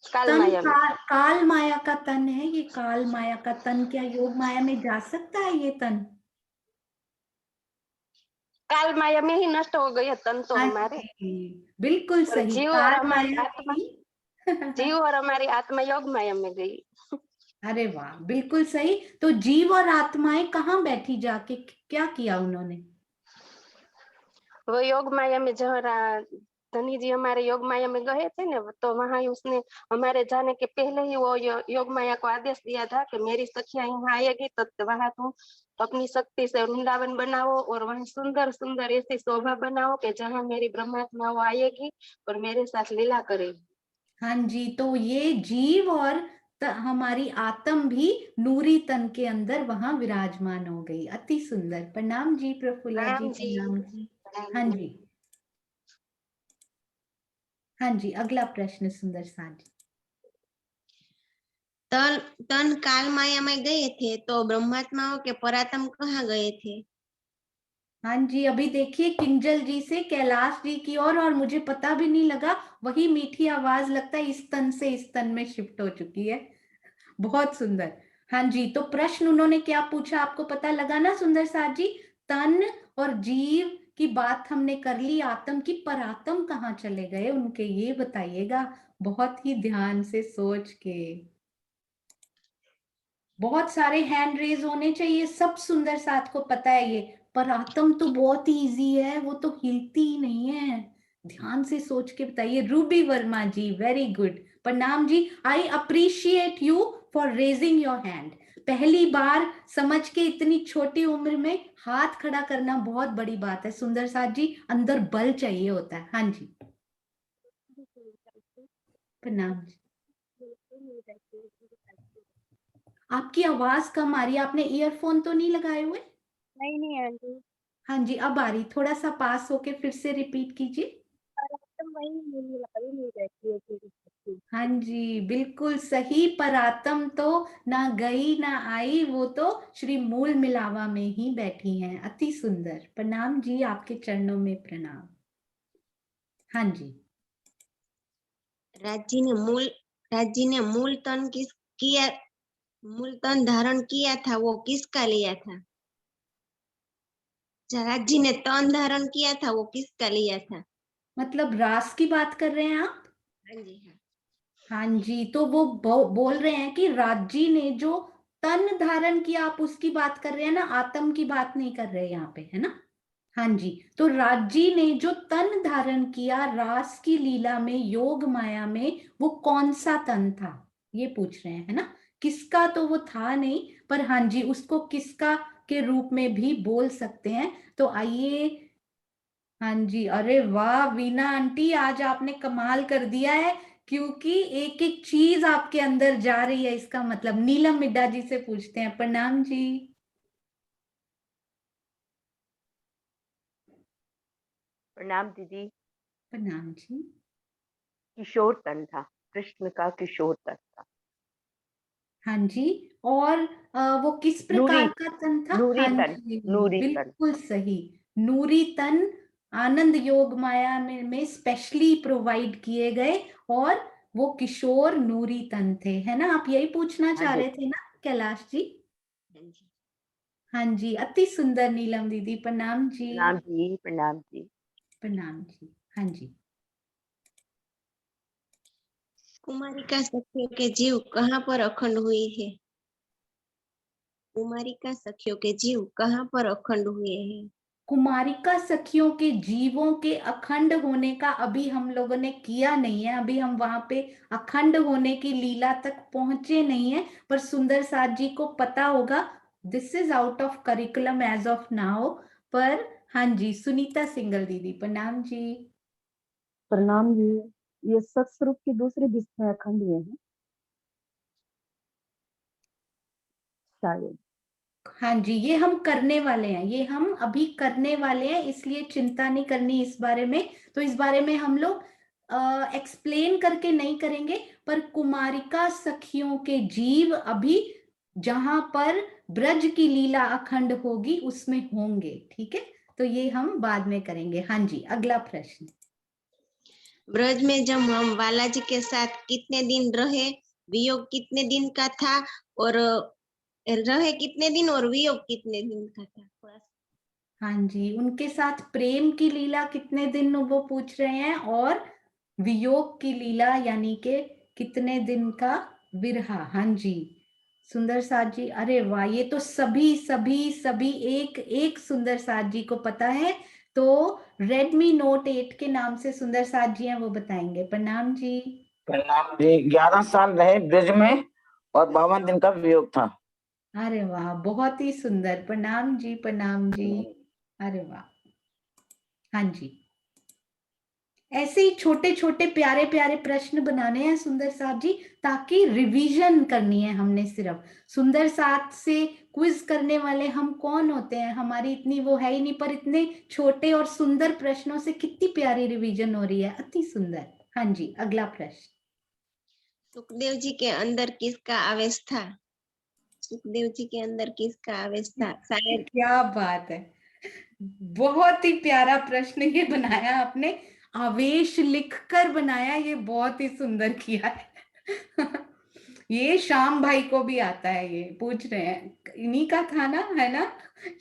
काल तन माया में। काल माया का तन है ये। काल माया का तन क्या योग माया में जा सकता है ये तन? काल माया में ही नष्ट हो गए तन तो हाँ हमारे। जी, बिल्कुल और सही। जीव और काल हमारी माया आत्मा, में जीव और हमारी आत्मा योग माया में गई। अरे वाह, बिल्कुल सही। तो जीव और आत्माएं कहाँ बैठी जाके क्या किया उन्होंने? वो योग माया में जहाँ धनी जी हमारे योग माया में गए थे ना, तो वहां उसने हमारे जाने के पहले ही वो योग माया को आदेश दिया था कि मेरी सखियां यहाँ आएगी तो वहां तुम अपनी शक्ति से वृंदावन बनाओ और वहां सुंदर सुंदर ऐसी शोभा बनाओ कि जहाँ मेरी ब्रह्मात्मा वो आएगी और मेरे साथ लीला करेगी। हाँ जी, तो ये जीव और हमारी आत्म भी नूरी तन के अंदर वहां विराजमान हो गई। अति सुंदर। प्रणाम जी प्रफुल्ला जी, प्रणाम जी। हाँ जी, हाँ जी, अगला प्रश्न सुंदर साथ जी। तन काल माया में गए थे तो ब्रह्मात्माओं के परात्म कहाँ गए थे? हाँ जी, अभी देखिए किंजल जी से कैलाश जी की और मुझे पता भी नहीं लगा, वही मीठी आवाज लगता है इस तन से इस तन में शिफ्ट हो चुकी है। बहुत सुंदर। हाँ जी, तो प्रश्न उन्होंने क्या पूछा आपको पता लगा ना सुंदर साथ जी? तन और जीव की बात हमने कर ली, आत्म की, पर आत्म कहाँ चले गए उनके, ये बताइएगा बहुत ही ध्यान से सोच के। बहुत सारे हैंड रेज होने चाहिए, सब सुंदर साथ को पता है ये, पर आत्म तो बहुत ही इजी है, वो तो हिलती ही नहीं है। ध्यान से सोच के बताइए। Ruby Verma ji, very good. प्रणाम जी, I appreciate you for raising your hand. पहली बार समझ के इतनी छोटी उम्र में हाथ खड़ा करना बहुत बड़ी बात है सुंदर साथ जी, अंदर बल चाहिए होता है। हाँ जी, प्रणाम जी। आपकी आवाज कम आ रही है, आपने ईयरफोन तो नहीं लगाए हुए? नहीं आंटी, हाँ जी, अब आ रही, थोड़ा सा पास होके फिर से रिपीट कीजिए। नहीं रहती है। हाँ जी, बिल्कुल सही। परात्म तो ना गई ना आई, वो तो श्री मूल मिलावा में ही बैठी हैं। अति सुंदर। प्रणाम जी, आपके चरणों में प्रणाम। हाँ जी, राजी ने मूल तन किया, मूल तन धारण किया था, वो किसका लिया था? राजी ने तन धारण किया था, वो किसका लिया था? मतलब रास की बात कर रहे हैं आप? हाँ जी, हाँ। हाँ जी, तो वो बोल रहे हैं कि राजी ने जो तन धारण किया, आप उसकी बात कर रहे हैं ना, आत्म की बात नहीं कर रहे यहाँ पे, है ना? हाँ जी, तो राजी ने जो तन धारण किया रास की लीला में, योग माया में, वो कौन सा तन था ये पूछ रहे हैं, है ना? किसका तो वो था नहीं, पर हाँ जी, उसको किसका के रूप में भी बोल सकते हैं। तो आइए, हाँ जी, अरे वाह वीना आंटी, आज आपने कमाल कर दिया है, क्योंकि एक एक चीज आपके अंदर जा रही है, इसका मतलब। नीलम मिड्डा जी से पूछते हैं। प्रणाम जी। प्रणाम दीदी। प्रणाम जी। किशोर तन था, कृष्ण का किशोर तन था। हाँ जी, और वो किस प्रकार का तन था? नूरी हाँ तन, जी, नूरी तन। बिल्कुल सही। नूरी तन आनंद योग माया में स्पेशली प्रोवाइड किए गए, और वो किशोर नूरी तन थे, है ना? आप यही पूछना चाह रहे थे ना कैलाश जी? हाँ जी, अति सुंदर नीलम दीदी। प्रणाम जी। प्रणाम जी, प्रणाम जी। प्रणाम जी। हाँ जी, कुमारिका सखियों के जीव कहाँ पर अखंड हुए हैं? कुमारिका सखियों के जीव कहाँ पर अखंड हुए हैं? कुमारिका सखियों के जीवों के अखंड होने का अभी हम लोगों ने किया नहीं है, अभी हम वहां पे अखंड होने की लीला तक पहुंचे नहीं है, पर सुंदर साथ जी को पता होगा। This is out of curriculum as of now, पर हाँ जी, सुनीता सिंगल दीदी, प्रणाम जी। प्रणाम जी। ये सत्स्वरूप की दूसरी दिशा में अखंड हुए हैं शायद। हाँ जी, ये हम करने वाले हैं, ये हम अभी करने वाले हैं, इसलिए चिंता नहीं करनी इस बारे में। तो इस बारे में हम लोग एक्सप्लेन करके नहीं करेंगे, पर कुमारिका सखियों के जीव अभी जहां पर ब्रज की लीला अखंड होगी उसमें होंगे, ठीक है? तो ये हम बाद में करेंगे। हाँ जी, अगला प्रश्न। ब्रज में जब हम बालाजी के साथ कितने दिन रहे, वियोग कितने दिन का था, और रहे कितने दिन और वियोग कितने दिन का था? हाँ जी, उनके साथ प्रेम की लीला कितने दिन वो पूछ रहे हैं, और वियोग की लीला यानी के कितने दिन का विरहा। हाँ जी, सुंदर साथ जी, अरे वाह, ये तो सभी सभी सभी एक एक सुंदर साथ जी को पता है। तो Redmi Note 8 के नाम से सुंदर साथ जी हैं, वो बताएंगे। प्रणाम जी। प्रणाम जी। 11 साल रहे ब्रज में और 52 दिन का वियोग था। अरे वाह, बहुत ही सुंदर। प्रणाम जी, प्रणाम जी। अरे वाह। हाँ जी, ऐसे ही छोटे छोटे प्यारे प्यारे प्रश्न बनाने हैं सुंदर साथ जी, ताकि रिवीजन करनी है हमने। सिर्फ सुंदर साथ से क्विज करने वाले हम कौन होते हैं, हमारी इतनी वो है ही नहीं, पर इतने छोटे और सुंदर प्रश्नों से कितनी प्यारी रिवीजन हो रही है, अति सुंदर। हाँ जी, अगला प्रश्न। सुखदेव जी के अंदर किसका आवेश था? सुखदेव जी के अंदर किसका आवेश था? शायद। क्या बात है, बहुत ही प्यारा प्रश्न ये बनाया आपने, आवेश लिखकर बनाया, ये बहुत ही सुंदर किया है। ये श्याम भाई को भी आता है, ये पूछ रहे हैं, इन्हीं का था ना, है ना?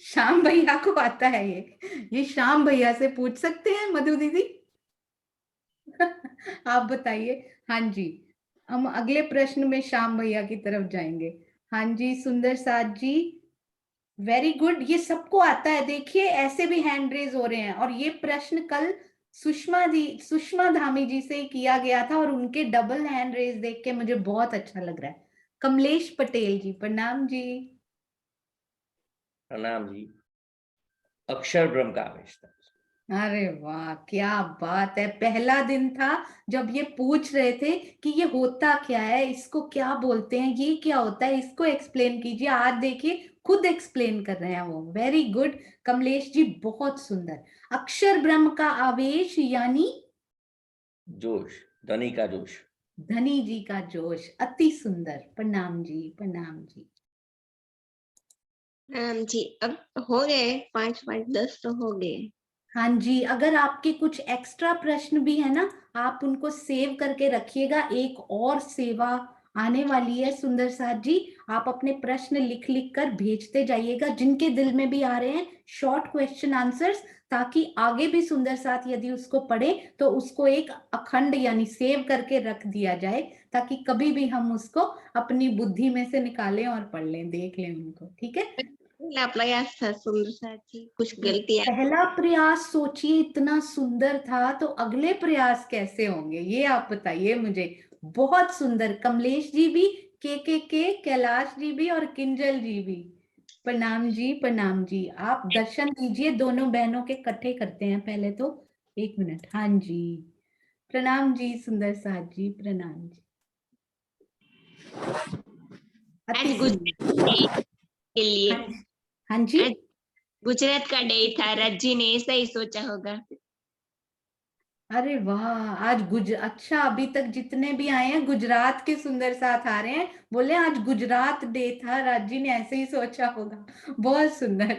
श्याम भैया को आता है ये श्याम भैया से पूछ सकते हैं मधु दीदी। आप बताइए। हाँ जी, हम अगले प्रश्न में श्याम भैया की तरफ जाएंगे। हाँ जी, सुंदर साथ जी, वेरी गुड, ये सबको आता है। देखिए ऐसे भी हैंड रेज हो रहे हैं, और ये प्रश्न कल सुषमा धामी जी से किया गया था, और उनके डबल हैंड रेज देख के मुझे बहुत अच्छा लग रहा है। कमलेश पटेल जी, प्रणाम जी। प्रणाम जी। अक्षर ब्रह्म का आवेश था। अरे वाह, क्या बात है। पहला दिन था जब ये पूछ रहे थे कि ये होता क्या है, इसको क्या बोलते हैं, ये क्या होता है, इसको एक्सप्लेन कीजिए। आज देखिए खुद एक्सप्लेन कर रहे हैं वो। वेरी गुड कमलेश जी, बहुत सुंदर। अक्षर ब्रह्म का आवेश यानी जोश, धनी का जोश। धनी जी का जोश, अति सुंदर। प्रणाम जी, प्रणाम जी। जी, अब हो गए 5 10 तो हो गए। हाँ जी, अगर आपके कुछ एक्स्ट्रा प्रश्न भी है ना, आप उनको सेव करके रखिएगा। एक और सेवा आने वाली है सुंदर साथ जी, आप अपने प्रश्न लिख लिख कर भेजते जाइएगा, जिनके दिल में भी आ रहे हैं, शॉर्ट क्वेश्चन आंसर्स, ताकि आगे भी सुंदर साथ यदि उसको पढ़े तो उसको एक अखंड यानी सेव करके रख दिया जाए, ताकि कभी भी हम उसको अपनी बुद्धि में से निकालें और पढ़ लें, देख लें उनको। ठीक है? पहला प्रयास था सुंदर साथ जी, कुछ गलतियां। पहला प्रयास सोचिए इतना सुंदर था, तो अगले प्रयास कैसे होंगे ये आप बताइए मुझे। बहुत सुंदर। कमलेश जी भी, के कैलाश जी भी, और किंजल जी भी। प्रणाम जी, प्रणाम जी। आप दर्शन दीजिए, दोनों बहनों के इकट्ठे करते हैं पहले तो। 1 मिनट। हाँ जी, प्रणाम जी सुंदर साथ जी, प्रणाम जी। अति सुंदर के लिए। हाँ जी, गुजरात का डे था, राज्य ने ऐसा ही सोचा होगा। अरे वाह, आज अच्छा, अभी तक जितने भी आए हैं गुजरात के सुंदर साथ आ रहे हैं, बोले आज गुजरात डे था, राज्य ने ऐसे ही सोचा होगा। बहुत सुंदर।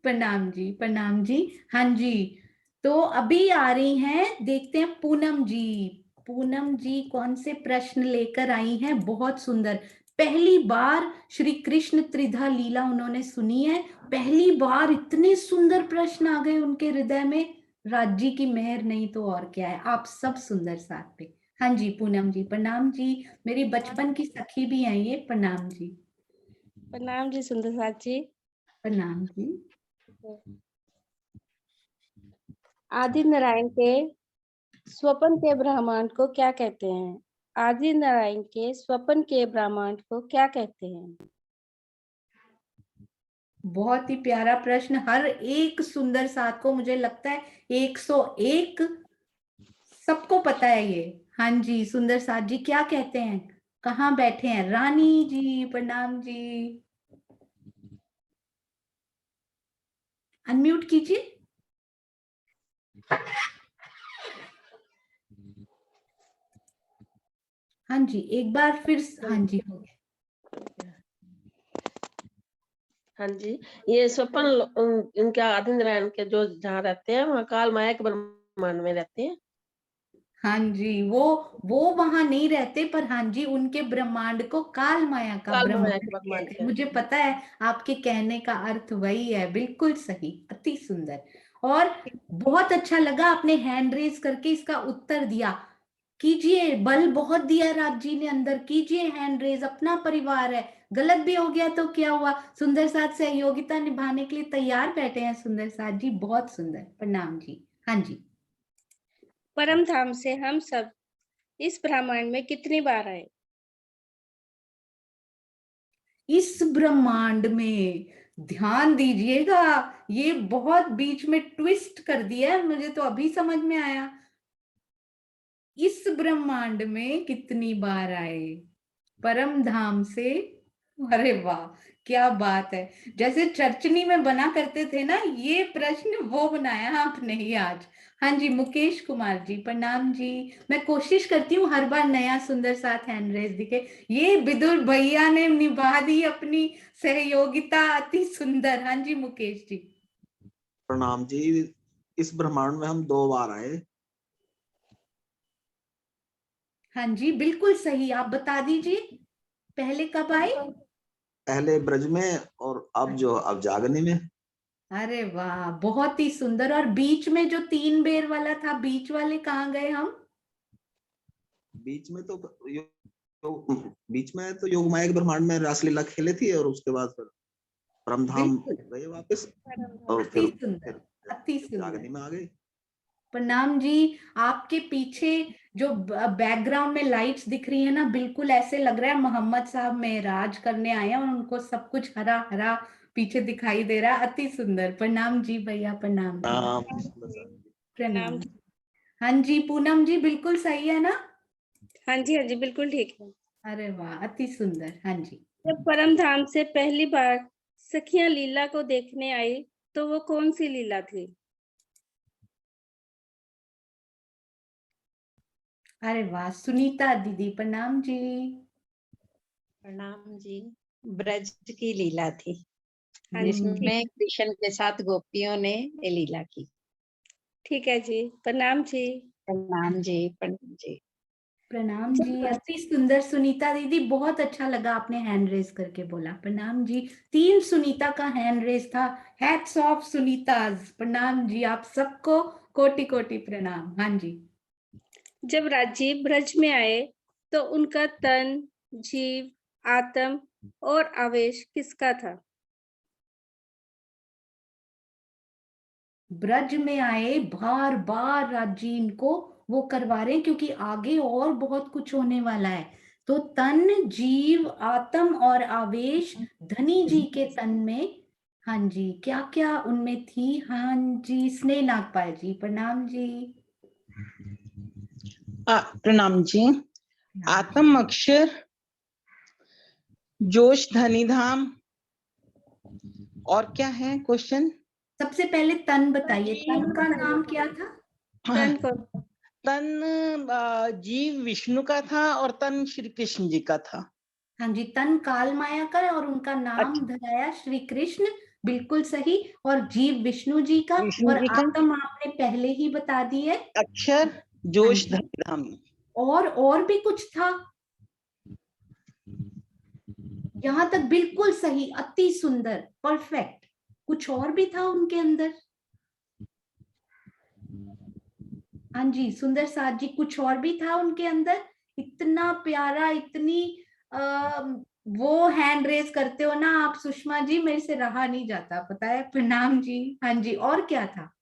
प्रणाम जी, प्रणाम जी। हाँ जी, तो अभी आ रही हैं, देखते हैं पूनम जी। पूनम जी कौन से प्रश्न लेकर आई हैं? बहुत सुंदर। पहली बार श्री कृष्ण त्रिधा लीला उन्होंने सुनी है, पहली बार इतने सुंदर प्रश्न आ गए उनके हृदय में। राज्य की मेहर नहीं तो और क्या है, आप सब सुंदर साथ पे। हाँ जी, पूनम जी, प्रणाम जी। मेरी बचपन की सखी भी हैं ये। प्रणाम जी। प्रणाम जी सुंदर साथ जी। प्रणाम जी। आदि नारायण के स्वपन के ब्रह्मांड को क्या कहते हैं? आदि नारायण के स्वपन के ब्रह्मांड को क्या कहते हैं? बहुत ही प्यारा प्रश्न, हर एक सुंदर साथ को मुझे लगता है 101 सबको पता है ये। हाँ जी, सुंदर साथ जी क्या कहते हैं? कहाँ बैठे हैं? रानी जी, प्रणाम जी। अनम्यूट कीजिए। हाँ जी, एक बार फिर। हाँ जी, हो गया। हाँ जी, ये स्वपन इनके आदि नारायण के जो जहाँ रहते हैं वहाँ काल माया के ब्रह्मांड में रहते हैं। हाँ जी, वो वहां नहीं रहते, पर हाँ जी उनके ब्रह्मांड को काल माया का ब्रह्मांड कहते हैं। मुझे पता है आपके कहने का अर्थ वही है, बिल्कुल सही, अति सुंदर। और बहुत अच्छा लगा आपने हैंड रेज करके इसका उत्तर दिया। कीजिए, बल बहुत दिया राज जी ने अंदर, कीजिए हैंड रेज, अपना परिवार है, गलत भी हो गया तो क्या हुआ, सुंदर साथ सहयोगिता निभाने के लिए तैयार बैठे हैं सुंदर साथ जी, बहुत सुंदर, प्रणाम जी। हाँ जी। परम धाम से हम सब इस ब्रह्मांड में कितनी बार आए? इस ब्रह्मांड में ध्यान दीजिएगा, ये बहुत बीच में ट्विस्ट कर दिया है, मुझे तो अभी समझ में आया। इस ब्रह्मांड में कितनी बार आए, परम धाम से, अरे वाह क्या बात है, जैसे चर्चनी में बना करते थे ना ये प्रश्न, वो बनाया आपने ही आज। हाँ जी, मुकेश कुमार जी प्रणाम जी। मैं कोशिश करती हूँ हर बार नया सुंदर साथ हैंड रेज दिखे। ये विदुर भैया ने निभा दी अपनी सहयोगिता अति सुंदर। हाँ जी मुकेश जी। प्रणाम जी। इस ब्रह्मांड में हम 2 बार आए। हाँ जी बिल्कुल सही, आप बता दीजिए पहले कब आए? पहले ब्रज में और अब जागनी में। अरे वाह बहुत ही सुंदर। और बीच में जो 3 बेर वाला था, बीच वाले कहाँ गए हम? बीच में तो योग माया के ब्रह्मांड में रासलीला खेले थी और उसके बाद फिर परमधाम गए वापस और फिर जागनी में आ गए। प्रणाम जी। आपके पीछे जो बैकग्राउंड में लाइट्स दिख रही है ना, बिल्कुल ऐसे लग रहा है मोहम्मद साहब मेराज करने आए हैं और उनको सब कुछ हरा हरा पीछे दिखाई दे रहा है, अति सुंदर। प्रणाम जी भैया, प्रणाम प्रणाम। हाँ जी पूनम जी बिल्कुल सही है ना? हाँ जी बिल्कुल ठीक है। अरे वाह अति सुंदर। हाँ जी। जब परम धाम से पहली बार सखियां लीला को देखने आई तो वो कौन सी लीला थी? अरे वाह सुनीता दीदी प्रणाम जी। प्रणाम जी। ब्रज की लीला थी हाँ जी, जिसमें कृष्ण के साथ गोपियों ने ये लीला की। ठीक है जी, प्रणाम जी। प्रणाम जी। प्रणाम जी। प्रणाम जी, अति सुंदर सुनीता दीदी, बहुत अच्छा लगा आपने हैंड रेज करके बोला। प्रणाम जी। 3 सुनीता का हैंड रेज था। Hats off Sunita's. प्रणाम जी, आप सबको कोटि कोटि प्रणाम। हाँ जी। जब राजीव ब्रज में आए तो उनका तन, जीव, आत्म और आवेश किसका था? ब्रज में आए, बार बार राजी इनको वो करवा रहे हैं क्योंकि आगे और बहुत कुछ होने वाला है। तो तन, जीव, आत्म और आवेश धनी जी के तन में, हाँ जी, क्या क्या उनमें थी? हाँ जी, स्नेह नागपाल जी प्रणाम जी। प्रणाम जी। आत्म अक्षर, जोश धनी धाम, और क्या है क्वेश्चन? सबसे पहले तन बताइए, तन का नाम क्या था? तन जीव विष्णु का था और तन श्री कृष्ण जी का था। हाँ जी, तन काल माया का और उनका नाम धराया श्री कृष्ण, बिल्कुल सही। और जीव विष्णु जी का, और आत्म आपने पहले ही बता दी है, अक्षर जोश धनी धाम। और भी कुछ था? यहाँ तक बिल्कुल सही, अति सुंदर, परफेक्ट। कुछ और भी था उनके अंदर? हाँ जी सुंदर साथ जी, कुछ और भी था उनके अंदर? इतना प्यारा, इतनी वो हैंड रेस करते हो ना आप सुषमा जी, मेरे से रहा नहीं जाता, पता है। प्रणाम जी। हाँ जी, और क्या था?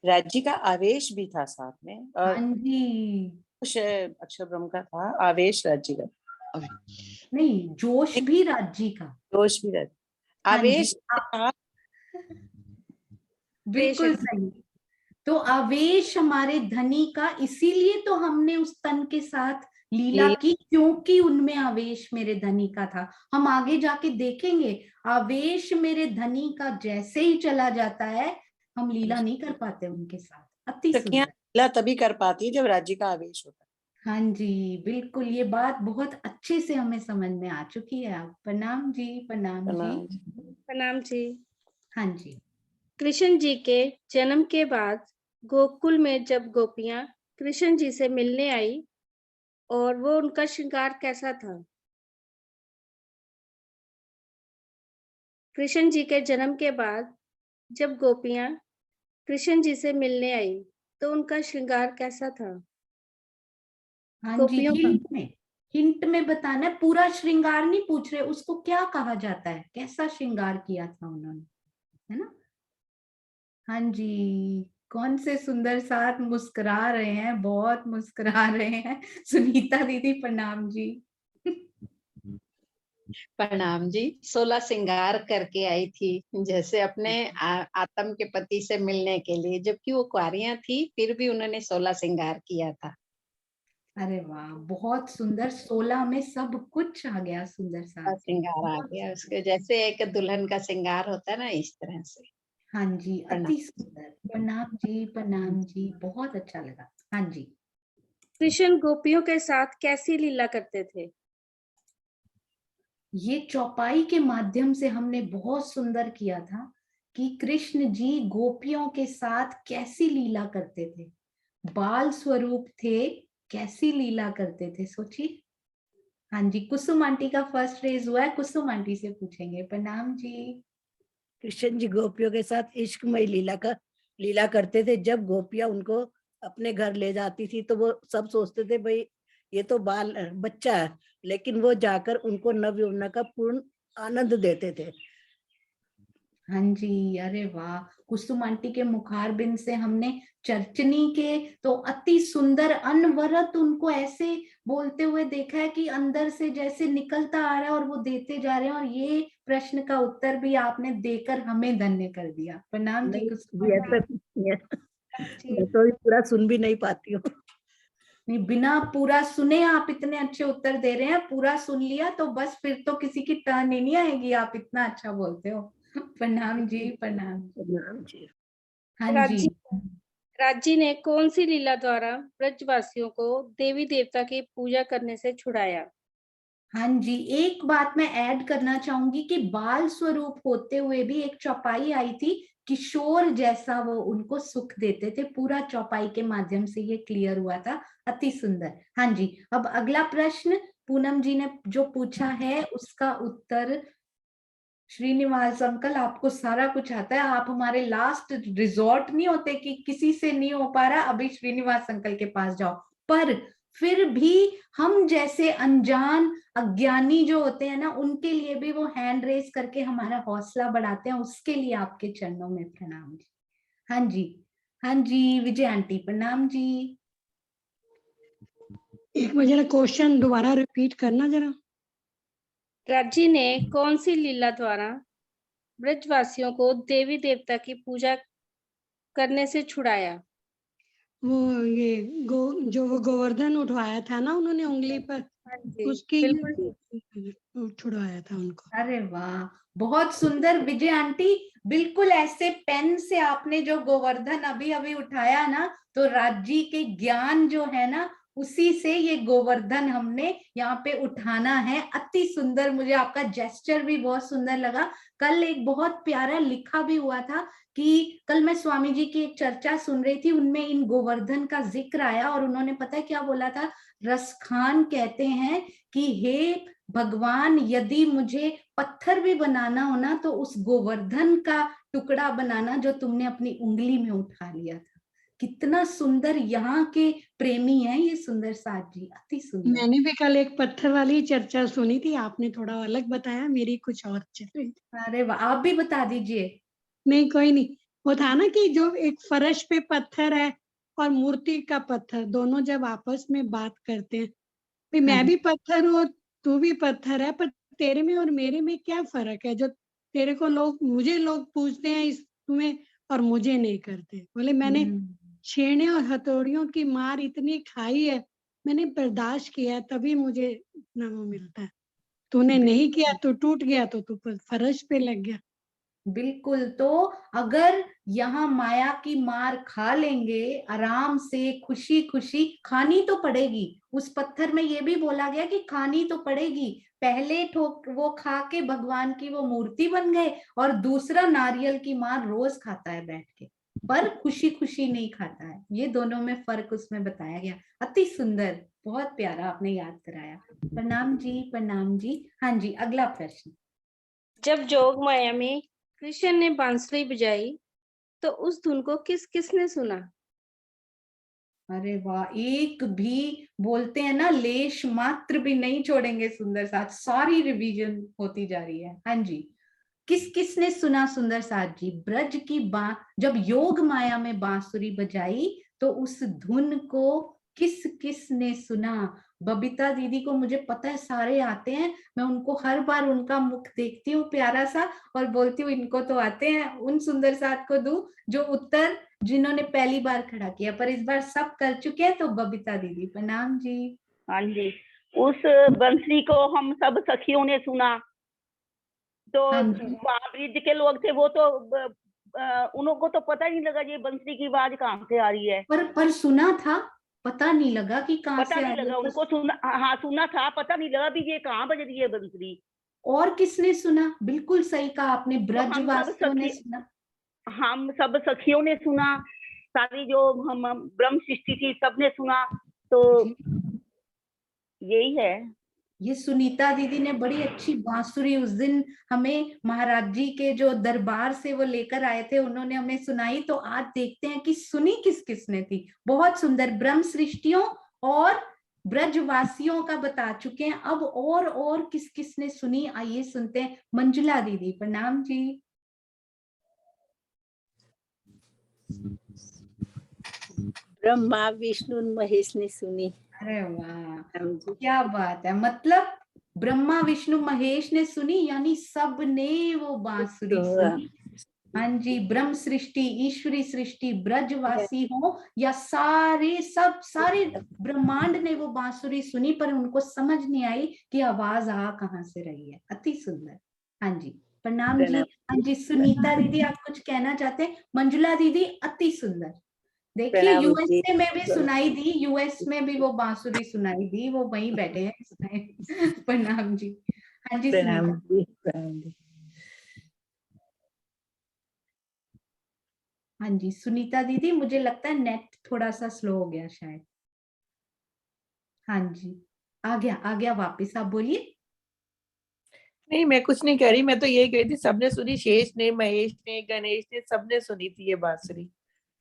राज्य का आवेश भी था साथ में, और हाँ जी, अक्षर ब्रह्म का था, आवेश राज्य का नहीं, जोश भी राज्य का, जोश भी राज्य, आवेश बिल्कुल सही। तो आवेश हमारे धनी का, इसीलिए तो हमने उस तन के साथ लीला की, क्योंकि उनमें आवेश मेरे धनी का था। हम आगे जाके देखेंगे, आवेश मेरे धनी का जैसे ही चला जाता है, हम लीला नहीं कर पाते उनके साथ। अति सुंदर। लीला तभी कर पाती है जब राज्य का आवेश होता है। हाँ जी बिल्कुल, ये बात बहुत अच्छे से हमें समझ में आ चुकी है। आप प्रणाम जी। प्रणाम जी। प्रणाम जी। हाँ जी। कृष्ण जी के जन्म के बाद गोकुल में जब गोपियां कृष्ण जी से मिलने आई, और वो उनका श्रृंगार कैसा था? कृष्ण जी के जन्म के बाद जब गोपियां कृष्ण जी से मिलने आई तो उनका श्रृंगार कैसा था? हाँ जी, झील में, हिंट में बताना है, पूरा श्रृंगार नहीं पूछ रहे, उसको क्या कहा जाता है, कैसा श्रृंगार किया था उन्होंने, है ना। हाँ जी, कौन से सुंदर साथ मुस्कुरा रहे हैं, बहुत मुस्कुरा रहे हैं। सुनीता दीदी प्रणाम जी। प्रणाम जी। 16 श्रृंगार करके आई थी, जैसे अपने आत्म के पति से मिलने के लिए, जबकि वो कुंवारियां थी फिर भी उन्होंने 16 श्रृंगार किया था। अरे वाह, बहुत सुंदर। 16 में सब कुछ आ गया सुंदर साथ। श्रृंगार आ गया उसके, जैसे एक दुल्हन का श्रृंगार होता है ना, इस तरह से। हाँ जी, अति सुंदर। प्रणाम जी, प्रणाम जी, बहुत अच्छा लगा। हाँ जी। कृष्ण गोपियों के साथ कैसी लीला करते थे? ये चौपाई के माध्यम से हमने बहुत सुंदर किया था कि कृष्ण जी गोपियों के साथ कैसी लीला करते थे, बाल स्वरूप थे, कैसी लीला करते थे, सोचिए। हाँ जी, कुसुम आंटी का फर्स्ट रेज हुआ है, कुसुम आंटी से पूछेंगे। प्रणाम जी। कृष्ण जी गोपियों के साथ इश्कमय लीला करते थे। जब गोपियां उनको अपने घर ले जाती थी तो वो सब सोचते थे भाई ये तो बच्चा है, लेकिन वो जाकर उनको नव यौवना का पूर्ण आनंद देते थे। हाँ जी, अरे वाह। कुसुम आंटी के मुखारबिंद से हमने चर्चनी के तो अति सुंदर अनवरत उनको ऐसे बोलते हुए देखा है कि अंदर से जैसे निकलता आ रहा है और वो देते जा रहे हैं, और ये प्रश्न का उत्तर भी आपने देकर हमें धन्य कर दिया। प्रणाम जी कुसुम आंटी। मैं तो पूरा सुन भी नहीं पाती हूँ। नहीं, बिना पूरा सुने आप इतने अच्छे उत्तर दे रहे हैं, पूरा सुन लिया तो बस फिर तो किसी की टर्न ही नहीं आएगी, आप इतना अच्छा बोलते हो। प्रणाम जी, प्रणाम। प्रणाम जी। हाँ जी। राज्जी ने कौन सी लीला द्वारा ब्रजवासियों को देवी देवता की पूजा करने से छुड़ाया? हाँ जी, एक बात मैं ऐड करना चाहूंगी कि बाल स्वरूप होते हुए भी एक चौपाई आई थी, किशोर जैसा वो उनको सुख देते थे। पूरा चौपाई के माध्यम से ये क्लियर हुआ था। अति सुंदर। हाँ जी, अब अगला प्रश्न पूनम जी ने जो पूछा है उसका उत्तर श्रीनिवास अंकल, आपको सारा कुछ आता है, आप हमारे लास्ट रिजॉर्ट नहीं होते कि किसी से नहीं हो पा रहा, अभी श्रीनिवास अंकल के पास जाओ। पर फिर भी हम जैसे अनजान अज्ञानी जो होते हैं ना, उनके लिए भी वो हैंड रेस करके हमारा हौसला बढ़ाते हैं, उसके लिए आपके चरणों में प्रणाम जी। हाँ जी, हाँ जी, विजय आंटी प्रणाम जी। एक बार जरा क्वेश्चन दोबारा रिपीट करना जरा। राज्जी ने कौन सी लीला द्वारा ब्रजवासियों को देवी देवता की पूजा करने से छुड़ाया? वो ये जो वो गोवर्धन उठवाया था ना उन्होंने उंगली पर, उसके छुड़वाया था उनको। अरे वाह, बहुत सुंदर विजय आंटी। बिल्कुल ऐसे पेन से आपने जो गोवर्धन अभी अभी उठाया ना, तो राज्जी के ज्ञान जो है ना, उसी से ये गोवर्धन हमने यहाँ पे उठाना है। अति सुंदर, मुझे आपका जेस्चर भी बहुत सुंदर लगा। कल एक बहुत प्यारा लिखा भी हुआ था कि कल मैं स्वामी जी की एक चर्चा सुन रही थी, उनमें इन गोवर्धन का जिक्र आया और उन्होंने पता है क्या बोला था, रसखान कहते हैं कि हे भगवान, यदि मुझे पत्थर भी बनाना हो ना तो उस गोवर्धन का टुकड़ा बनाना जो तुमने अपनी उंगली में उठा लिया था। कितना सुंदर, यहाँ के प्रेमी हैं ये सुंदर साथ जी, अति सुंदर। मैंने भी कल एक पत्थर वाली चर्चा सुनी थी, आपने थोड़ा अलग बताया, मेरी कुछ और चल रही थी। अरे वाह, आप भी बता दीजिए। नहीं कोई नहीं, वो था ना कि जो एक फर्श पे पत्थर है और मूर्ति का पत्थर, दोनों जब आपस में बात करते हैं, भाई मैं भी पत्थर हूँ तू भी पत्थर है, पर तेरे में और मेरे में क्या फर्क है जो तेरे को मुझे लोग पूछते हैं इस तुम्हें और मुझे नहीं करते। बोले मैंने छेड़े और हथौड़ियों की मार इतनी खाई है, मैंने बर्दाश्त किया तभी मुझे इतना वो मिलता है। तूने नहीं किया तो टूट गया, तो तू फर्श पे लग गया। बिल्कुल, तो अगर यहाँ माया की मार खा लेंगे आराम से, खुशी खुशी खानी तो पड़ेगी। उस पत्थर में ये भी बोला गया कि खानी तो पड़ेगी। पहले वो खा के भगवान की वो मूर्ति बन गए, और दूसरा नारियल की मार रोज खाता है बैठ के, पर खुशी खुशी नहीं खाता है। ये दोनों में फर्क उसमें बताया गया। अति सुंदर, बहुत प्यारा आपने याद कराया। प्रणाम जी, प्रणाम जी। हाँ जी, अगला प्रश्न। जब जोग माया में कृष्ण ने बांसुरी बजाई तो उस धुन को किसने सुना? अरे वाह, एक भी बोलते हैं ना, लेश मात्र भी नहीं छोड़ेंगे सुंदर साथ, सारी रिवीजन होती जा रही है। हाँ जी, किस किसने सुना सुंदर साथ जी? ब्रज की जब योग माया में बांसुरी बजाई तो उस धुन को किस किसने सुना? बबीता दीदी को मुझे पता है सारे आते हैं, मैं उनको हर बार उनका मुख देखती हूँ प्यारा सा और बोलती हूँ इनको तो आते हैं। उन सुंदर साथ को दूं जो उत्तर जिन्होंने पहली बार खड़ा किया, पर इस बार सब कर चुके हैं। तो बबीता दीदी प्रणाम जी। हाँ जी, उस बंसरी को हम सब सखियों ने सुना। तो वहाँ ब्रिज के लोग थे वो तो उनको तो पता ही नहीं लगा ये बंसरी की आवाज कहाँ से आ रही है। पर सुना था, पता नहीं लगा कि कहाँ से पता नहीं लगा उनको, सुना, हाँ सुना था, पता नहीं लगा भी ये कहाँ बज रही है बंसरी। और किसने सुना? बिल्कुल सही कहा आपने, ब्रजवासियों ने सुना। हम सब सखियों ने सुना, सारी जो हम ब्रह्म सृष्टि थी सबने सुना। तो यही है। ये सुनीता दीदी ने बड़ी अच्छी बांसुरी उस दिन हमें महाराज जी के जो दरबार से वो लेकर आए थे, उन्होंने हमें सुनाई। तो आज देखते हैं कि सुनी किस किसने थी। बहुत सुंदर, ब्रह्म सृष्टियों और ब्रजवासियों का बता चुके हैं। अब और किस किसने सुनी, आइए सुनते हैं। मंजुला दीदी प्रणाम जी। ब्रह्मा विष्णु महेश ने सुनी। अरे वाह, क्या बात है। मतलब ब्रह्मा विष्णु महेश ने सुनी, यानी सब ने वो बांसुरी सुनी। हाँ जी, ब्रह्म सृष्टि, ईश्वरी सृष्टि, ब्रजवासी हो या सारे ब्रह्मांड ने वो बांसुरी सुनी, पर उनको समझ नहीं आई कि आवाज आ कहाँ से रही है। अति सुंदर। हाँ जी प्रणाम जी। हाँ जी सुनीता दीदी, आप कुछ कहना चाहते हैं? मंजुला दीदी अति सुंदर। देखिए यूएस में भी सुनाई दी, यूएस में भी वो बांसुरी सुनाई दी, वो वहीं बैठे हैं इस टाइम। प्रणाम जी। हाँ जी प्रणाम जी। हाँ जी सुनीता दीदी, मुझे लगता है नेट थोड़ा सा स्लो हो गया शायद। हाँ जी आ गया वापस, आप बोलिए। नहीं, मैं कुछ नहीं कह रही, मैं तो यही कह रही थी सबने सुनी, शेष ने, महेश ने, गणेश ने, सबने सुनी थी ये बांसुरी।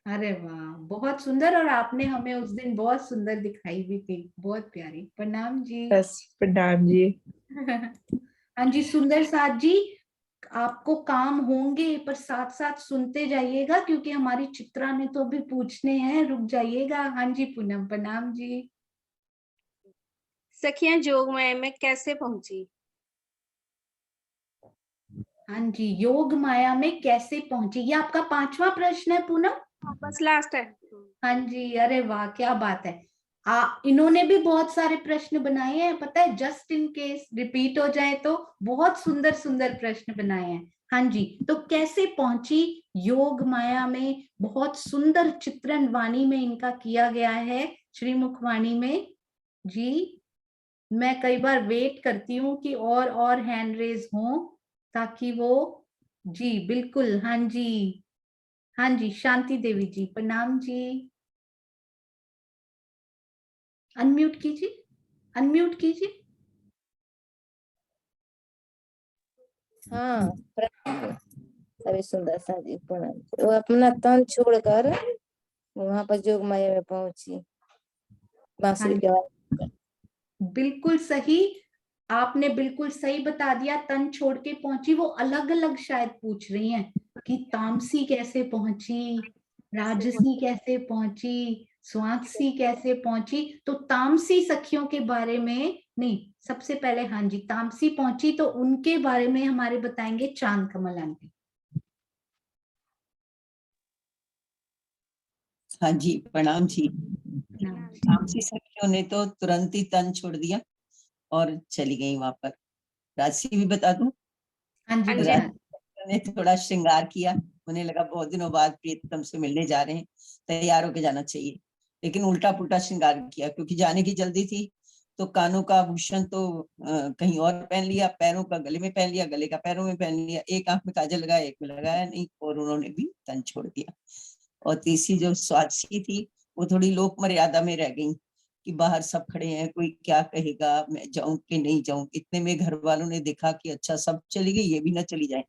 अरे वाह, बहुत सुंदर। और आपने हमें उस दिन बहुत सुंदर दिखाई भी थी, बहुत प्यारी। प्रणाम जी। बस प्रणाम जी। हाँ जी सुंदर साथ जी, आपको काम होंगे पर साथ साथ सुनते जाइएगा, क्योंकि हमारी चित्रा ने तो अभी पूछने हैं, रुक जाइएगा। हाँ जी पूनम प्रणाम जी। सखियां योग माया में कैसे पहुंची? हाँ जी, योग माया में कैसे पहुंची, ये आपका 5वां प्रश्न है पूनम? बस लास्ट है। हाँ जी, अरे वाह क्या बात है। इन्होंने भी बहुत सारे प्रश्न बनाए हैं, पता है, जस्ट इन केस रिपीट हो जाए तो। बहुत सुंदर सुंदर प्रश्न बनाए हैं। हाँ जी, तो कैसे पहुंची योग माया में? बहुत सुंदर चित्रण वाणी में इनका किया गया है, श्रीमुख वाणी में जी। मैं कई बार वेट करती हूँ कि और हैंड रेज हो, ताकि वो जी बिल्कुल। हाँ जी, हाँ जी शांति देवी जी प्रणाम जी। अनम्यूट कीजिए, अनम्यूट कीजिए। हाँ सभी सुंदर सा जी प्रणाम। वो अपना तन छोड़कर वहां पर जोग माया में पहुंची बांसुरी के आवाज। बिल्कुल सही, आपने बिल्कुल सही बता दिया। तन छोड़ के पहुंची, वो अलग अलग शायद पूछ रही हैं कि तामसी कैसे पहुंची, राजसी कैसे पहुंची, स्वांसी कैसे पहुंची। तो तामसी सखियों के बारे में नहीं, सबसे पहले हाँ जी तामसी पहुंची, तो उनके बारे में हमारे बताएंगे चांद कमल आंटी। हाँ जी प्रणाम जी। तामसी सखियों ने तो तुरंत ही तन छोड़ दिया और चली गई वहां पर। राजसी भी बता दूं? हाँ जी ने थोड़ा श्रृंगार किया, उन्हें लगा बहुत दिनों बाद प्रियतम से मिलने जा रहे हैं, तैयार होके जाना चाहिए, लेकिन उल्टा पुल्टा श्रृंगार किया, क्योंकि जाने की जल्दी थी। तो कानों का आभूषण तो कहीं और पहन लिया, पैरों का गले में पहन लिया, गले का पैरों में पहन लिया, एक आंख में काजल लगाया, एक में लगाया नहीं, और उन्होंने भी तन छोड़ दिया। और तीसरी जो स्वासी थी वो थोड़ी लोक मर्यादा में रह गई कि बाहर सब खड़े हैं, कोई क्या कहेगा, मैं जाऊं कि नहीं जाऊं। इतने में घर वालों ने देखा कि अच्छा सब चली गई, ये भी ना चली जाए,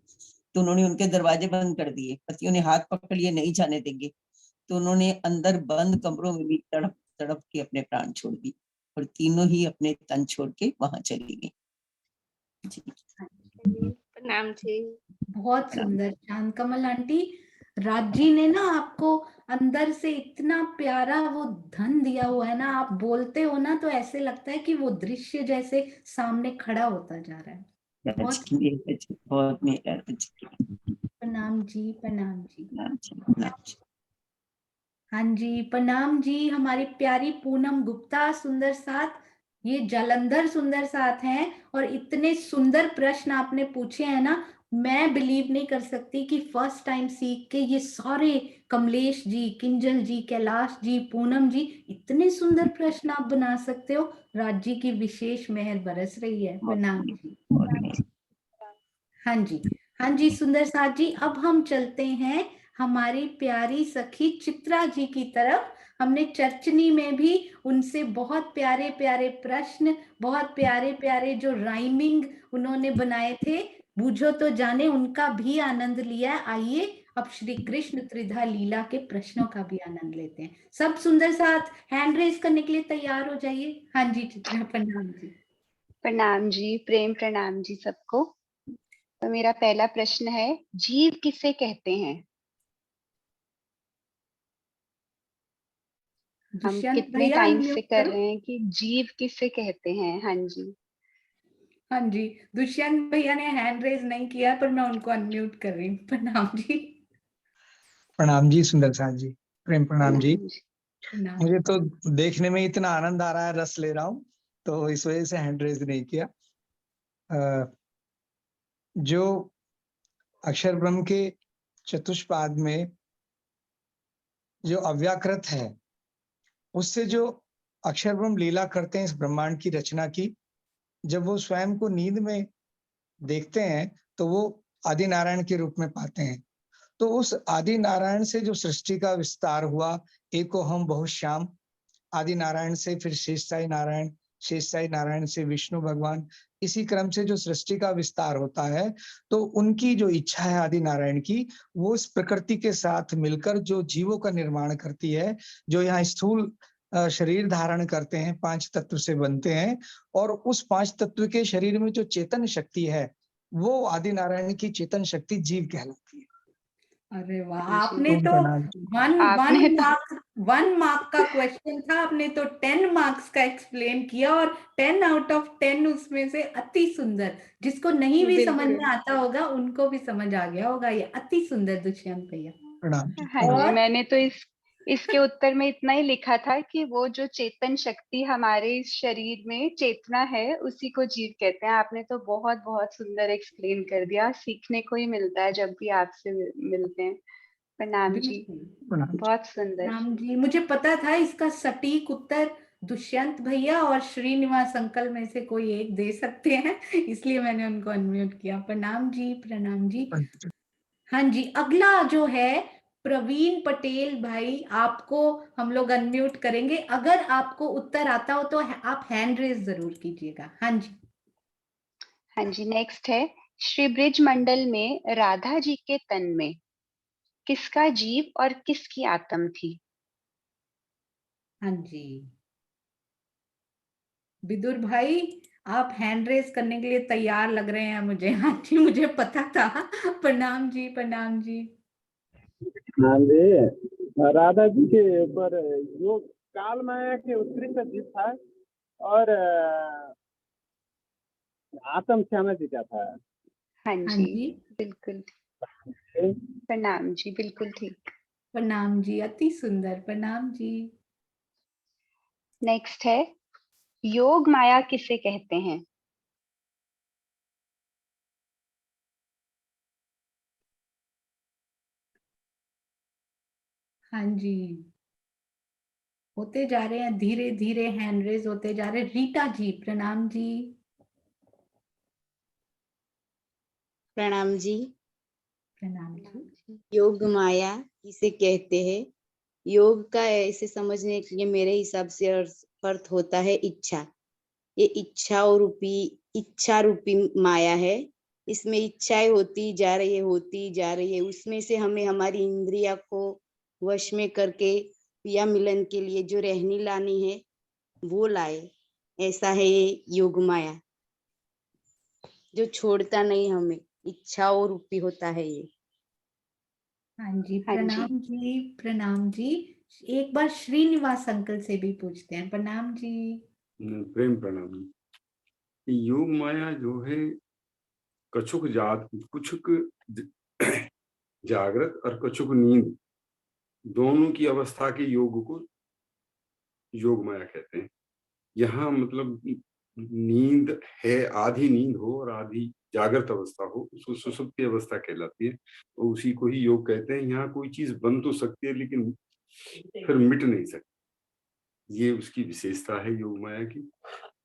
तो उन्होंने उनके दरवाजे बंद कर दिए। पतियों ने हाथ पकड़ लिए, नहीं जाने देंगे। तो उन्होंने अंदर बंद कमरों में भी तड़प तड़प के अपने प्राण छोड़ दिए और तीनों ही अपने तन छोड़ के वहां चली गई। जी प्रणाम जी। बहुत सुंदर चांद कमल आंटी, राज जी ने ना आपको अंदर से इतना प्यारा वो धन दिया हुआ है ना, आप बोलते हो ना तो ऐसे लगता है कि वो दृश्य जैसे सामने खड़ा होता जा रहा है। बहुत बहुत मेहर। प्रणाम जी, प्रणाम जी। हाँ जी, प्रणाम जी। हमारी प्यारी पूनम गुप्ता सुंदर साथ, ये जालंधर सुंदर साथ हैं और इतने सुंदर प्रश्न आपने पूछे हैं ना, मैं बिलीव नहीं कर सकती कि फर्स्ट टाइम सीख के ये सारे कमलेश जी, किंजल जी, कैलाश जी, पूनम जी, इतने सुंदर प्रश्न आप बना सकते हो। राज जी की विशेष मेहर बरस रही है। प्रणाम जी। हाँ जी, हाँ जी सुंदर साथ जी। अब हम चलते हैं हमारी प्यारी सखी चित्रा जी की तरफ। हमने चर्चनी में भी उनसे बहुत प्यारे प्यारे प्रश्न, बहुत प्यारे प्यारे जो राइमिंग उन्होंने बनाए थे, बूझो तो जाने, उनका भी आनंद लिया। आइए अब श्री कृष्ण त्रिधा लीला के प्रश्नों का भी आनंद लेते हैं। सब सुंदर साथ हैंड रेज करने के लिए तैयार हो जाइए। हाँ जी चित्रा, प्रणाम जी। प्रणाम जी, प्रेम प्रणाम जी सबको। तो मेरा पहला प्रश्न है, जीव किसे कहते हैं? हम कितने टाइम से कर रहे हैं कि जीव किसे कहते हैं? हाँ जी। हाँ जी, दुष्यंत भैया ने हैंड रेज नहीं किया पर मैं उनको अनम्यूट कर रही हूँ। प्रणाम जी। प्रणाम जी सुंदर साथ जी, प्रेम प्रणाम जी। प्रणाम। मुझे तो देखने में इतना आनंद आ रहा है, रस ले रहा हूँ, तो इस वजह से हैंड रेज नहीं किया। जो अक्षर ब्रह्म के चतुष्पाद में जो अव्याकृत है, उससे जो अक्षर ब्रह्म लीला करते हैं इस ब्रह्मांड की रचना की, जब वो स्वयं को नींद में देखते हैं तो वो आदि नारायण के रूप में पाते हैं। तो उस आदि नारायण से जो सृष्टि का विस्तार हुआ, एको हम बहु श्याम, आदि नारायण से फिर शेषशाही नारायण, शेषशाही नारायण से विष्णु भगवान, इसी क्रम से जो सृष्टि का विस्तार होता है, तो उनकी जो इच्छा है आदि नारायण की, वो इस प्रकृति के साथ मिलकर जो जीवों का निर्माण करती है, जो यहाँ स्थूल शरीर धारण करते हैं, 5 तत्व से बनते हैं, और उस 5 तत्व के शरीर में जो चेतन शक्ति है, वो आदि नारायण की चेतन शक्ति जीव कहलाती है। अरे वाह, आपने तो वन मार्क का क्वेश्चन था, आपने तो 10 मार्क्स का एक्सप्लेन किया और 10 आउट ऑफ 10 उसमें से अति सुंदर। जिसको नहीं भी समझ में आता होगा उनको भी समझ आ गया होगा। ये अति सुंदर दुष्यंत भैया। हाँ जी, मैंने तो इसके उत्तर में इतना ही लिखा था कि वो जो चेतन शक्ति हमारे इस शरीर में चेतना है, उसी को जीव कहते हैं। आपने तो बहुत बहुत सुंदर एक्सप्लेन कर दिया, सीखने को ही मिलता है जब भी आपसे मिलते हैं। प्रणाम जी, बहुत सुंदर। प्रणाम जी। मुझे पता था इसका सटीक उत्तर दुष्यंत भैया और श्रीनिवास अंकल में से कोई एक दे सकते हैं, इसलिए मैंने उनको अनम्यूट किया। प्रणाम जी, प्रणाम जी। हाँ जी, अगला जो है प्रवीण पटेल भाई, आपको हम लोग अनम्यूट करेंगे। अगर आपको उत्तर आता हो तो आप हैंड रेज जरूर कीजिएगा। हाँ जी। हाँ जी, नेक्स्ट है, श्री ब्रिज मंडल में राधा जी के तन में किसका जीव और किसकी आत्म थी? हाँ जी, विदुर भाई आप हैंड रेज करने के लिए तैयार लग रहे हैं मुझे। हाँ जी, मुझे पता था। प्रणाम जी, प्रणाम जी। हाँ जी, राधा जी के ऊपर जो काल माया के उत्कृष्ट जीव था और आत्म श्यामा जी का था। हाँ जी, बिल्कुल। प्रणाम जी, बिल्कुल ठीक। प्रणाम जी, अति सुंदर। प्रणाम जी। नेक्स्ट है, योग माया किसे कहते हैं? हाँ जी, होते जा रहे हैं धीरे धीरे, हैंड रेज होते जा रहे। रीटा जी, प्रणाम जी। प्रणाम जी। प्रणाम जी। योग माया किसे कहते हैं? योग का ऐसे समझने के लिए मेरे हिसाब से अर्थ होता है इच्छा। ये इच्छा रूपी माया है। इसमें इच्छाएं होती जा रही है, उसमें से हमें हमारी इंद्रिया को वश में करके पिया मिलन के लिए जो रहनी लानी है वो लाए। ऐसा है ये योग माया, जो छोड़ता नहीं हमें, इच्छाओं रूपी होता है ये। हाँ जी, हाँ जी। प्रणाम जी, प्रणाम जी। एक बार श्रीनिवास अंकल से भी पूछते हैं। प्रणाम जी। प्रेम प्रणाम। योग माया जो है कछुक जागृत और कछुक नींद, दोनों की अवस्था के योग को योग माया कहते हैं। यहाँ मतलब नींद है, आधी नींद हो और आधी जागृत अवस्था हो, उसको सुषुप्ति अवस्था कहलाती है, और उसी को ही योग कहते हैं। यहाँ कोई चीज बन तो सकती है लेकिन फिर मिट नहीं सकती, ये उसकी विशेषता है योग माया की।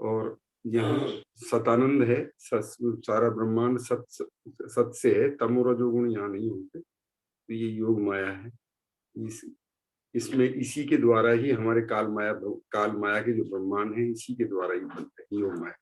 और यहाँ सतानंद है, सारा ब्रह्मांड सत से है, तमो रजोगुण यहाँ नहीं होते, तो ये योग माया है। इसमें इसी के द्वारा ही हमारे काल माया के जो ब्रह्मांड है, इसी के द्वारा ही बनते हैं योग माया।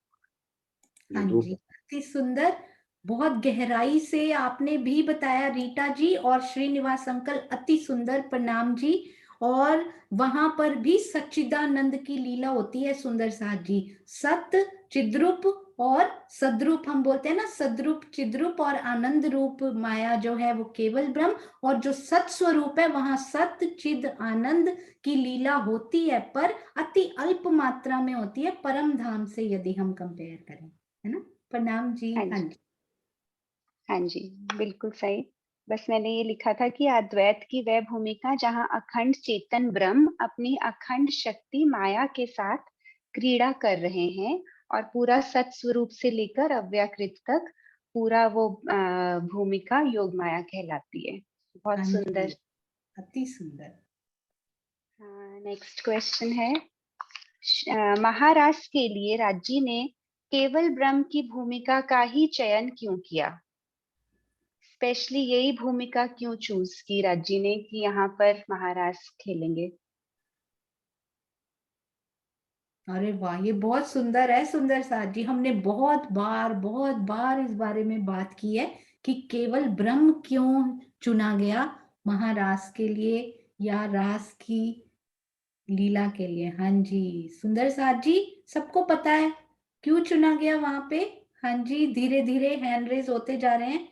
हाँ जी, अति सुंदर, बहुत गहराई से आपने भी बताया रीटा जी और श्रीनिवास अंकल, अति सुंदर, प्रणाम जी। और वहां पर भी सच्चिदानंद की लीला होती है सुंदर साथ जी। सत, चिद्रूप और सद्रूप, हम बोलते हैं ना, सद्रूप, चिद्रूप और आनंद रूप माया जो है वो केवल ब्रह्म, और जो सत स्वरूप है वहां सत चिद आनंद की लीला होती है, पर अति अल्प मात्रा में होती है परम धाम से यदि हम कंपेयर करें, है ना। प्रणाम जी। हाँ हाँ जी। जी, हाँ जी, बिल्कुल सही। बस मैंने ये लिखा था कि अद्वैत की वह भूमिका जहाँ अखंड चेतन ब्रह्म अपनी अखंड शक्ति माया के साथ क्रीड़ा कर रहे हैं, और पूरा सत स्वरूप से लेकर अव्याकृत तक पूरा वो भूमिका योग माया कहलाती है। बहुत हाँ सुंदर। जी, अति सुंदर। नेक्स्ट क्वेश्चन है, महाराज के लिए राज्य ने केवल ब्रह्म की भूमिका का ही चयन क्यों किया? स्पेशली यही भूमिका क्यों चूज की राज्य ने कि यहाँ पर महाराज खेलेंगे? अरे वाह, ये बहुत सुंदर है सुंदर साथ जी। हमने बहुत बार इस बारे में बात की है कि केवल ब्रह्म क्यों चुना गया महारास के लिए या रास की लीला के लिए। हाँ जी, सुंदर साथ जी, सबको पता है क्यों चुना गया वहां पे? हाँ जी, धीरे धीरे हैंड रेज होते जा रहे हैं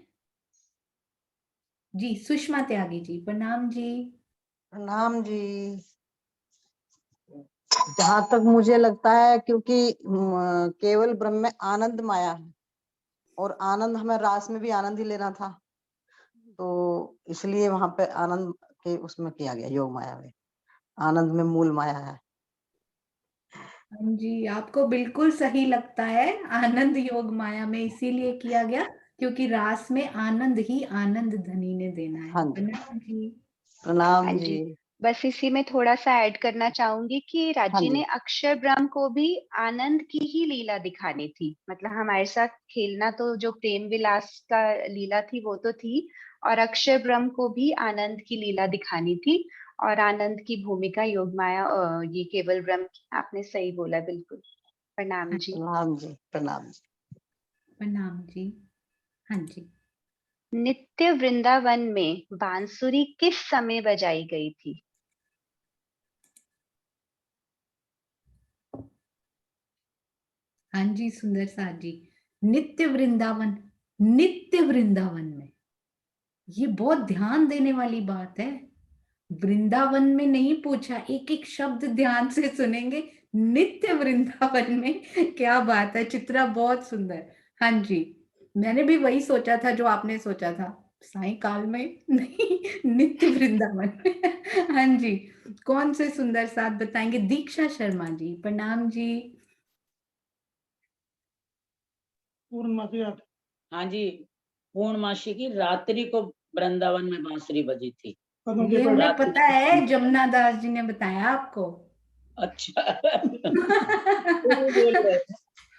जी। सुषमा त्यागी जी, प्रणाम जी। प्रणाम जी। जहां तक मुझे लगता है, क्योंकि केवल ब्रह्म में आनंद माया है, और आनंद हमें रास में भी आनंद ही लेना था, तो इसलिए वहां पे आनंद के उसमें किया गया, योग माया में आनंद में मूल माया है। हाँ जी, आपको बिल्कुल सही लगता है, आनंद योग माया में इसीलिए किया गया क्योंकि रास में आनंद ही आनंद धनी ने देना है। हाँ जी, प्रणाम जी। प्रणाम हाँ जी। जी, बस इसी में थोड़ा सा ऐड करना चाहूंगी कि हाँ राजी जी, ने अक्षर ब्रह्म को भी आनंद की ही लीला दिखानी थी। मतलब हमारे साथ खेलना तो जो प्रेम विलास का लीला थी वो तो थी, और अक्षर ब्रह्म को भी आनंद की लीला दिखानी थी, और आनंद की भूमिका योग माया ये केवल ब्रह्म की। आपने सही बोला, बिल्कुल। प्रणाम जी। प्रणाम जी, प्रणाम जी। प्रणाम जी। हाँ जी, नित्य वृंदावन में बांसुरी किस समय बजाई गई थी? हाँ जी, सुंदर साथ जी। नित्य वृंदावन में, ये बहुत ध्यान देने वाली बात है। वृंदावन में नहीं पूछा, एक एक शब्द ध्यान से सुनेंगे। नित्य वृंदावन में, क्या बात है चित्रा, बहुत सुंदर। हाँ जी, मैंने भी वही सोचा था जो आपने सोचा था, साई काल में नहीं, नित्य वृंदावन में। हाँ जी, कौन से सुंदर साथ बताएंगे? दीक्षा शर्मा जी, प्रणाम जी। पूर्णमासी। हाँ जी, पूर्णमासी की रात्रि को वृंदावन में बांसुरी बजी थी। ये हमें पता है, जमुना दास जी ने बताया आपको। अच्छा।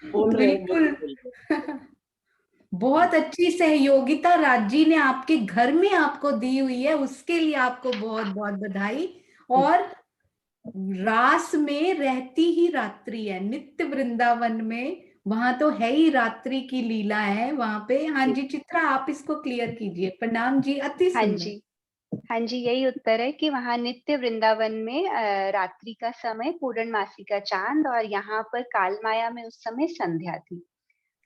बोल रहे बिल्कुल। बहुत अच्छी सहयोगिता राज्य ने आपके घर में आपको दी हुई है, उसके लिए आपको बहुत बहुत बधाई। और रास में रहती ही रात्रि है, नित्य वृंदावन में, वहां तो है ही रात्रि की लीला है वहां पे। हाँ जी चित्रा, आप इसको क्लियर कीजिए। प्रणाम जी, अति हाँ सुंदर। जी, हाँ जी, यही उत्तर है कि वहाँ नित्य वृंदावन में रात्रि का समय पूर्णमासी का चांद, और यहाँ पर काल माया में उस समय संध्या थी।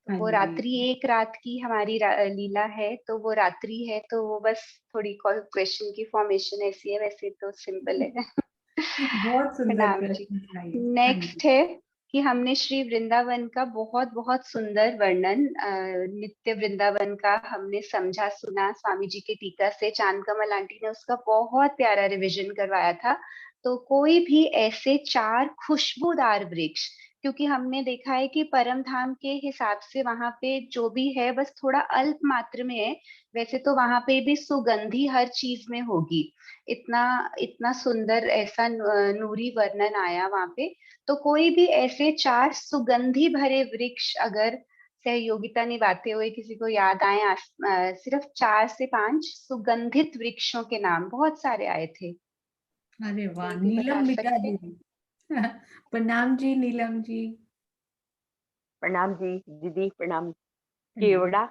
हाँ वो जी। रात्रि एक रात की हमारी लीला है, तो वो रात्रि है, तो वो बस थोड़ी क्वेश्चन की फॉर्मेशन ऐसी है, वैसे तो सिंपल है। बहुत सुंदर प्रणाम जी। प्रश्न था ये। हाँ जी। नेक्स्ट है कि हमने श्री वृंदावन का बहुत बहुत सुंदर वर्णन नित्य वृंदावन का हमने समझा सुना स्वामी जी के टीका से। चांदकमल आंटी ने उसका बहुत प्यारा रिवीजन करवाया था। तो कोई भी ऐसे 4 खुशबूदार वृक्ष, क्योंकि हमने देखा है कि परम धाम के हिसाब से वहां पे जो भी है बस थोड़ा अल्प मात्र में है, वैसे तो वहां पे भी सुगंधी हर चीज में होगी। इतना इतना सुंदर ऐसा नूरी वर्णन आया वहां पे। तो कोई भी ऐसे 4 सुगंधी भरे वृक्ष अगर सहयोगिता निभाते हुए किसी को याद आए, सिर्फ 4 से 5 सुगंधित वृक्षों के नाम बहुत सारे आए थे। अरे वाह, कोई भी बता नीलम मिटा सकते हैं? दीदी। प्रणाम जी नीलम जी। प्रणाम जी दीदी, प्रणाम। प्रणाम।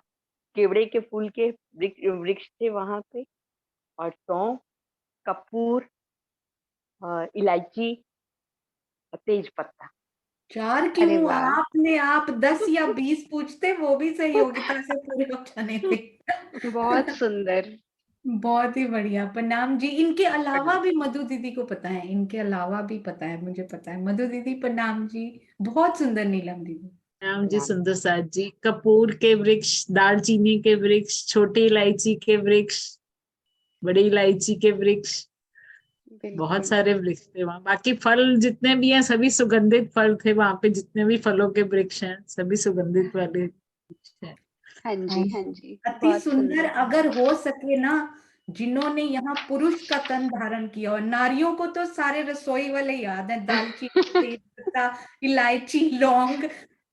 केवड़े के फूल के वृक्ष थे वहां पे, और सौंफ, कपूर, इलायची और तेज पत्ता। 4 अरे क्यों? वाह। आपने आप 10 या 20 पूछते, वो भी सहयोगिता से पूरे हो जाने थे। बहुत सुंदर। बहुत ही बढ़िया। प्रणाम जी। इनके अलावा प्रणाम। भी मधु दीदी को पता है, इनके अलावा भी पता है, मुझे पता है। मधु दीदी प्रणाम जी। बहुत सुंदर नीलम दीदी। राम जी, प्रणाम। सुंदर साथ जी। कपूर के वृक्ष, दालचीनी के वृक्ष, छोटी इलायची के वृक्ष, बड़ी इलायची के वृक्ष, बहुत बिल्कुल। सारे वृक्ष थे वहां। बाकी फल जितने भी हैं सभी सुगंधित फल थे वहां पे। जितने भी फलों के वृक्ष हैं सभी सुगंधित वाले वृक्ष हैं। हाँ जी, हाँ जी, अति बहुत सुंदर। सुंदर। अगर हो सके ना, जिन्होंने यहाँ पुरुष का तन धारण किया, और नारियों को तो सारे रसोई वाले याद है, दालचीनी, तेजपत्ता, इलायची, लौंग।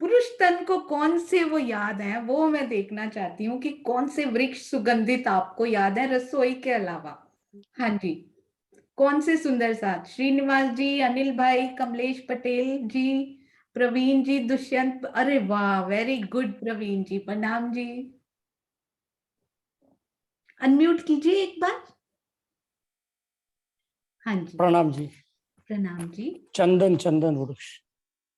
पुरुष तन को कौन से वो याद है, वो मैं देखना चाहती हूँ कि कौन से वृक्ष सुगंधित आपको याद है रसोई के अलावा। हाँ जी, कौन से सुंदर साथ? श्रीनिवास जी, अनिल भाई, कमलेश पटेल जी, प्रवीण जी, दुष्यंत। अरे वाह, वेरी गुड प्रवीण जी, प्रणाम जी। अनम्यूट कीजिए एक बार। हाँ जी। प्रणाम जी। प्रणाम जी। चंदन वृक्ष।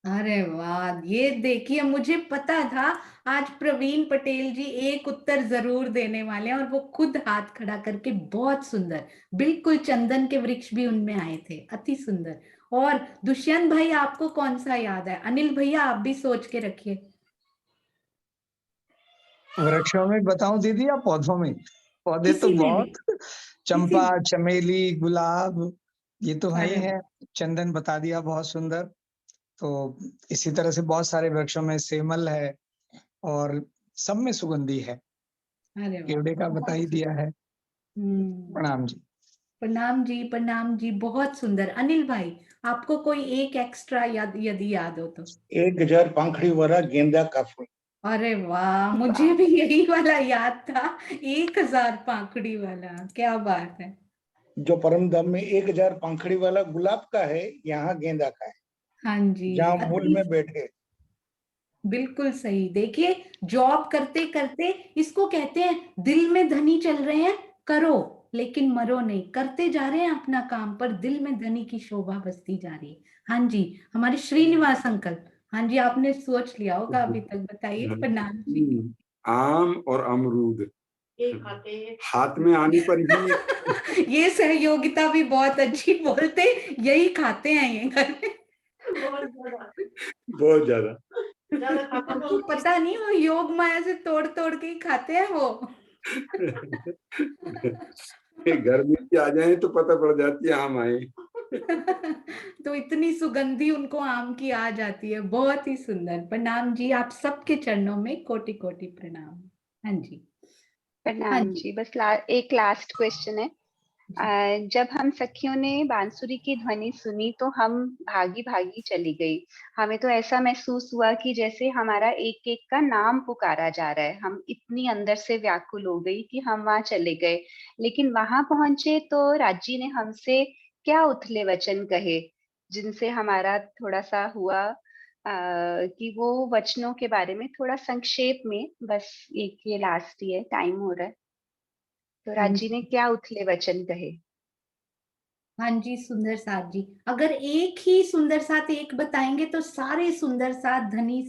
अरे वाह, ये देखिए, मुझे पता था आज प्रवीण पटेल जी एक उत्तर जरूर देने वाले हैं, और वो खुद हाथ खड़ा करके। बहुत सुंदर, बिल्कुल चंदन के वृक्ष भी उनमें आए थे, अति सुंदर। और दुष्यंत भाई, आपको कौन सा याद है? अनिल भैया, आप भी सोच के रखिए। वृक्षों में बताऊं दीदी या पौधों में? पौधे तो किसी में भी, बहुत, किसी चंपा, में। चमेली, गुलाब, ये तो है ही अरे है। चंदन बता दिया, बहुत सुंदर। तो इसी तरह से बहुत सारे वृक्षों में सेमल है, और सब में सुगंधी है। अरे वाह, केवड़े का बता ही बहुत दिया है। हम्म। प्रणाम जी। प्रणाम जी, प्रणाम जी, बहुत सुंदर। अनिल भाई, आपको कोई एक एक्स्ट्रा याद, यदि याद हो तो? 1000 पंखड़ी वाला गेंदा का फूल। अरे वाह, मुझे भी यही वाला याद था, 1000 पाखड़ी वाला। क्या बात है। जो परम धाम में 1000 पंखड़ी वाला गुलाब का है, यहाँ गेंदा का है, हाँ जी, जहाँ मूल अति में बैठे। बिल्कुल सही। देखिए, जॉब करते करते, इसको कहते हैं दिल में धनी चल रहे हैं, करो लेकिन मरो नहीं, करते जा रहे हैं अपना काम, पर दिल में धनी की शोभा बसती जा रही है। हाँ जी, हमारे श्रीनिवास अंकल। हाँ जी, आपने सोच लिया होगा अभी तक, बताइए। प्रणाम जी। आम और अमरूद हाथ में आने पर ही ये सहयोगिता भी बहुत अच्छी बोलते, यही खाते हैं ये घर में। बहुत ज्यादा। आपको पता नहीं, वो योग माया से तोड़ तोड़ के ही खाते हैं वो। घर में भी आ जाए तो पता पड़ जाती है आम आए। तो इतनी सुगंधी उनको आम की आ जाती है। बहुत ही सुंदर। प्रणाम जी, आप सबके चरणों में कोटि कोटि प्रणाम। हाँ जी। हाँ प्रणाम जी। जी। बस एक लास्ट क्वेश्चन है। जब हम सखियों ने बांसुरी की ध्वनि सुनी तो हम भागी भागी चली गई। हमें तो ऐसा महसूस हुआ कि जैसे हमारा एक एक का नाम पुकारा जा रहा है। हम इतनी अंदर से व्याकुल हो गई कि हम वहां चले गए। लेकिन वहां पहुंचे तो राजी ने हमसे क्या उथले वचन कहे, जिनसे हमारा थोड़ा सा हुआ कि वो वचनों के बारे में थोड़ा संक्षेप में, बस एक ये लास्ट ही है, टाइम हो रहा है। तो राजी ने क्या उथले वचन कहे? हाँ जी सुंदर साथ जी, अगर एक ही सुंदर साथ एक बताएंगे तो सारे सुंदर साथ धनी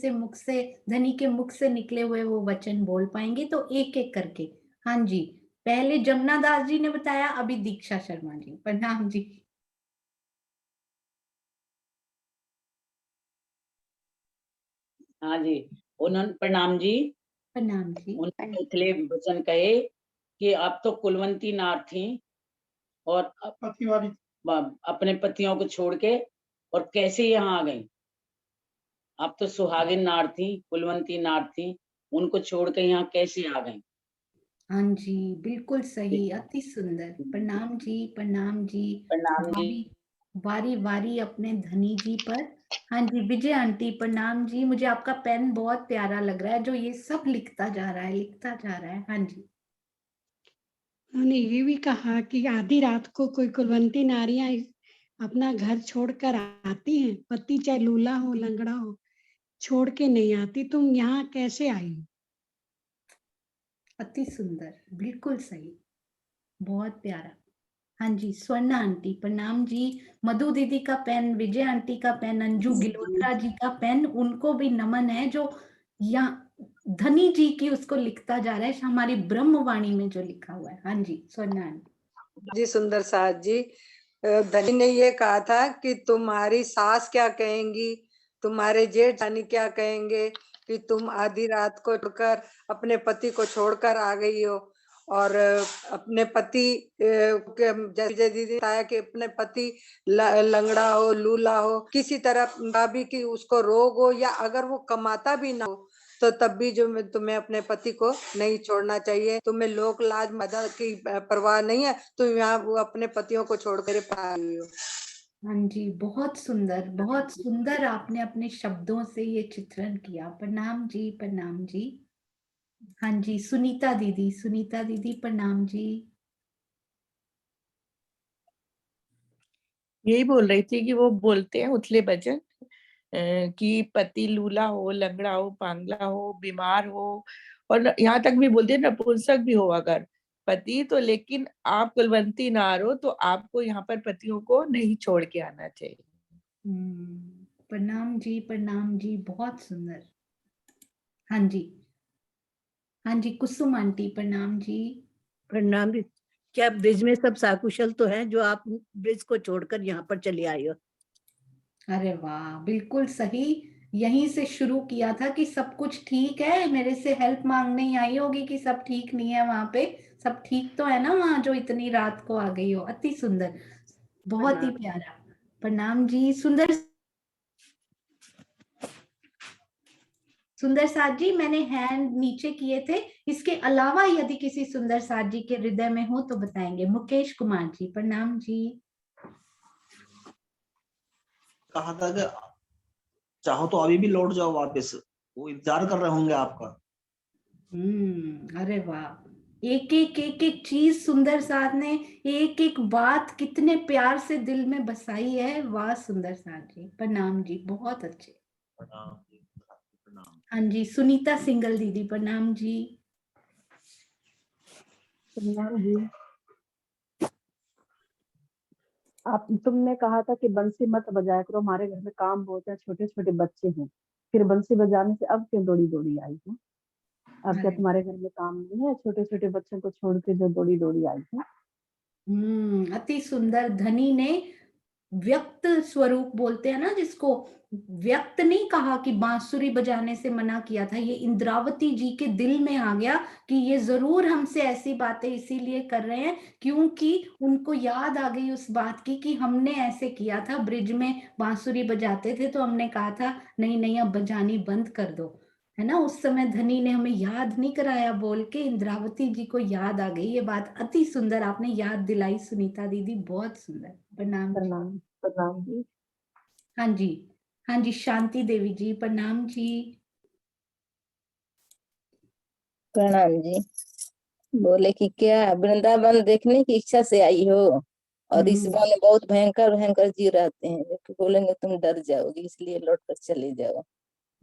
के मुख से निकले हुए वो वचन बोल पाएंगे, तो एक एक करके। हाँ जी, पहले जमुना दास जी ने बताया, अभी दीक्षा शर्मा जी। प्रणाम जी। हाँ जी, उन्होंने प्रणाम जी। प्रणाम जी। उन्होंने उथले वचन कहे कि अब तो कुलवंती नार थी और अपने पतियों को छोड़ के और कैसे यहाँ आ गई। अब तो सुहागिन नार थी, कुलवंती नार थी, उनको छोड़ के यहाँ कैसे आ गई। हाँ जी बिल्कुल सही, अति सुंदर। प्रणाम जी, प्रणाम जी। प्रणाम जी। वारी वारी अपने धनी जी पर। हाँ जी विजय आंटी प्रणाम जी, मुझे आपका पेन बहुत प्यारा लग रहा है, जो ये सब लिखता जा रहा है, लिखता जा रहा है। हाँ जी। उन्होंने ये भी कहा कि आधी रात को कोई कुलवंती नारियां अपना घर छोड़कर आती हैं, पति चाहे लूला हो लंगड़ा हो छोड़ के नहीं आती, तुम यहाँ कैसे आई हो? अति सुंदर, बिल्कुल सही, बहुत प्यारा। हाँ जी स्वर्णा आंटी प्रणाम जी। मधु दीदी का पेन, विजय आंटी का पेन, अंजू गिलोत्रा जी का पेन, उनको भी नमन है जो यहाँ धनी जी की उसको लिखता जा रहा है, हमारी ब्रह्मवाणी में जो लिखा हुआ है। हाँ जी स्वर्णा आंटी जी सुंदर साथ जी, धनी ने ये कहा था कि तुम्हारी सास क्या कहेंगी, तुम्हारे जेठानी क्या कहेंगे कि तुम आधी रात को छोड़कर अपने पति को छोड़कर आ गई हो, और अपने पति जैसे दीदी बताया कि अपने पति लंगड़ा हो लूला हो, किसी तरह भाभी की उसको रोग हो, या अगर वो कमाता भी ना हो तो तब भी जो तुम्हें अपने पति को नहीं छोड़ना चाहिए। तुम्हें लोक लाज मदद की परवाह नहीं है, तुम यहाँ वो अपने पतियों को छोड़कर पाई हो। हाँ जी बहुत सुंदर, बहुत सुंदर आपने अपने शब्दों से ये चित्रण किया। प्रणाम जी, प्रणाम जी। हाँ जी सुनीता दीदी प्रणाम जी। यही बोल रही थी कि वो बोलते हैं उथले वचन कि पति लूला हो, लंगड़ा हो, पांगला हो, बीमार हो, और यहाँ तक भी बोलते हैं नपुंसक भी हो अगर पति तो, लेकिन आप कुलवंती नार हो तो आपको यहाँ पर पतियों को नहीं छोड़ के आना चाहिए। प्रणाम जी, बहुत सुंदर। हाँ जी कुसुम आंटी प्रणाम जी। प्रणाम जी। क्या ब्रिज में सब साकुशल तो है जो आप ब्रिज को छोड़कर यहाँ पर चली आई हो? अरे वाह, बिल्कुल सही। यहीं से शुरू किया था कि सब कुछ ठीक है, मेरे से हेल्प मांगने ही आई होगी कि सब ठीक नहीं है वहां पे, सब ठीक तो है ना वहां जो इतनी रात को आ गई हो। अति सुंदर, बहुत ही प्यारा। प्रणाम जी। सुंदर साथ जी, मैंने हैंड नीचे किए थे, इसके अलावा यदि किसी सुंदर साथ जी के हृदय में हो तो बताएंगे। मुकेश कुमार जी प्रणाम जी। कहा था कि चाहो तो अभी भी लौट जाओ वापस, वो इंतजार कर रहे होंगे आपका। अरे वाह, एक एक चीज सुंदर साथ ने, एक एक बात कितने प्यार से दिल में बसाई है। वाह सुंदर साथ जी, प्रणाम जी, बहुत अच्छे। हाँ जी सुनीता सिंगल दीदी प्रणाम जी। प्रणाम जी। आप तुमने कहा था कि बंसी मत बजाया करो, हमारे घर में काम बहुत है, छोटे छोटे बच्चे हैं, फिर बंसी बजाने से अब क्यों दौड़ी दौड़ी आई है? अब क्या तुम्हारे घर में काम नहीं है? छोटे छोटे बच्चों को छोड़ के जो दौड़ी दौड़ी आई है। अति सुंदर। धनी ने व्यक्त स्वरूप बोलते हैं ना जिसको, व्यक्त नहीं कहा कि बांसुरी बजाने से मना किया था, ये इंद्रावती जी के दिल में आ गया कि ये जरूर हमसे ऐसी बातें इसीलिए कर रहे हैं क्योंकि उनको याद आ गई उस बात की कि हमने ऐसे किया था, ब्रिज में बांसुरी बजाते थे तो हमने कहा था नहीं नहीं अब बजानी बंद कर दो, है ना। उस समय धनी ने हमें याद नहीं कराया बोल के इंद्रावती जी को याद आ गई ये बात। अति सुंदर आपने याद दिलाई सुनीता दीदी, बहुत सुंदर। प्रणाम प्रणाम जी। हाँ जी शांति देवी जी प्रणाम जी। प्रणाम जी। बोले कि क्या वृंदावन देखने की इच्छा से आई हो, और इस वन में बहुत भयंकर भयंकर जीव रहते हैं, जो कि बोलेंगे तुम डर जाओगी, इसलिए लौट कर चले जाओ।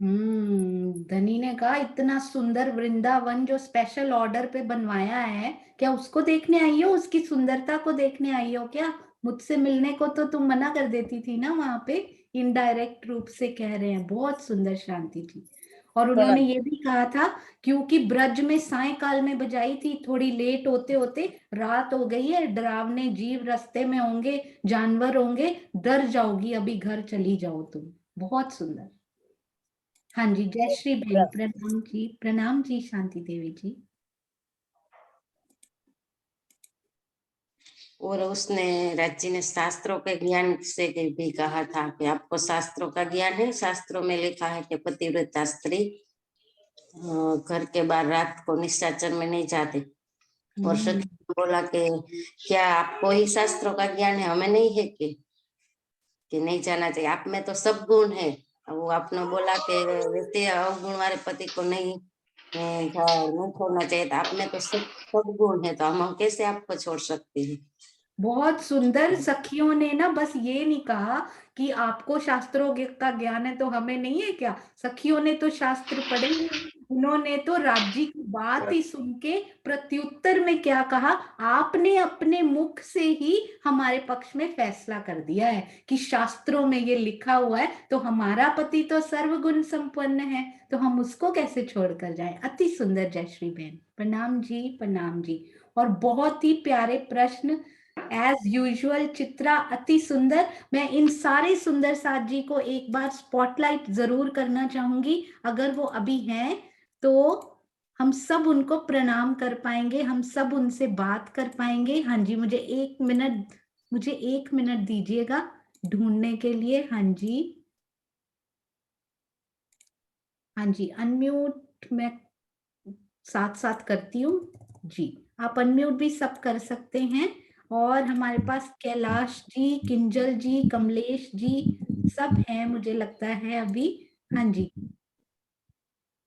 धनी ने कहा इतना सुंदर वृंदावन जो स्पेशल ऑर्डर पे बनवाया है, क्या उसको देखने आई हो? उसकी सुंदरता को देखने आई हो क्या? मुझसे मिलने को तो तुम मना कर देती थी ना वहां पे। इनडायरेक्ट रूप से कह रहे हैं, बहुत सुंदर शांति जी। और उन्होंने ये भी कहा था क्योंकि ब्रज में सायकाल में बजाई थी, थोड़ी लेट होते होते रात हो गई है, डरावने जीव रास्ते में होंगे, जानवर होंगे, डर जाओगी, अभी घर चली जाओ तुम। बहुत सुंदर। हाँ जी, जय श्री बहन, प्रणाम जी शांति देवी जी। और उसने राज्य ने शास्त्रों के ज्ञान से भी कहा था कि आपको शास्त्रों का ज्ञान है। शास्त्रों में लिखा है कि पतिव्रता स्त्री घर के बाहर रात को निशाचर में नहीं जाते। और सखी ने बोला कि क्या आपको ही शास्त्रों का ज्ञान है, हमें नहीं है कि नहीं जाना चाहिए? आप में तो सब गुण है। वो आपने बोला कि वैसे अवगुण वाले पति को नहीं छोड़ना चाहिए, तो आप में तो सब गुण है, तो हम कैसे आपको छोड़ सकते हैं? बहुत सुंदर। सखियों ने ना बस ये नहीं कहा कि आपको शास्त्रों का ज्ञान है तो हमें नहीं है क्या। सखियों ने तो शास्त्र पढ़े हैं। उन्होंने तो राज्य की बात ही सुन के प्रत्युत्तर में क्या कहा, आपने अपने मुख से ही हमारे पक्ष में फैसला कर दिया है कि शास्त्रों में ये लिखा हुआ है, तो हमारा पति तो सर्वगुण संपन्न है, तो हम उसको कैसे छोड़कर जाएं। अति सुंदर। जय श्री बहन, प्रणाम जी, प्रणाम जी। और बहुत ही प्यारे प्रश्न एज यूजुअल। चित्रा अति सुंदर। मैं इन सारे सुंदर साथ जी को एक बार स्पॉटलाइट जरूर करना चाहूंगी, अगर वो अभी हैं तो हम सब उनको प्रणाम कर पाएंगे, हम सब उनसे बात कर पाएंगे। हाँ जी, मुझे एक मिनट दीजिएगा ढूंढने के लिए। हाँ जी, हाँ जी, अनम्यूट मैं साथ साथ करती हूँ जी, आप अनम्यूट भी सब कर सकते हैं। और हमारे पास कैलाश जी, किंजल जी, कमलेश जी सब हैं मुझे लगता है अभी। हाँ जी,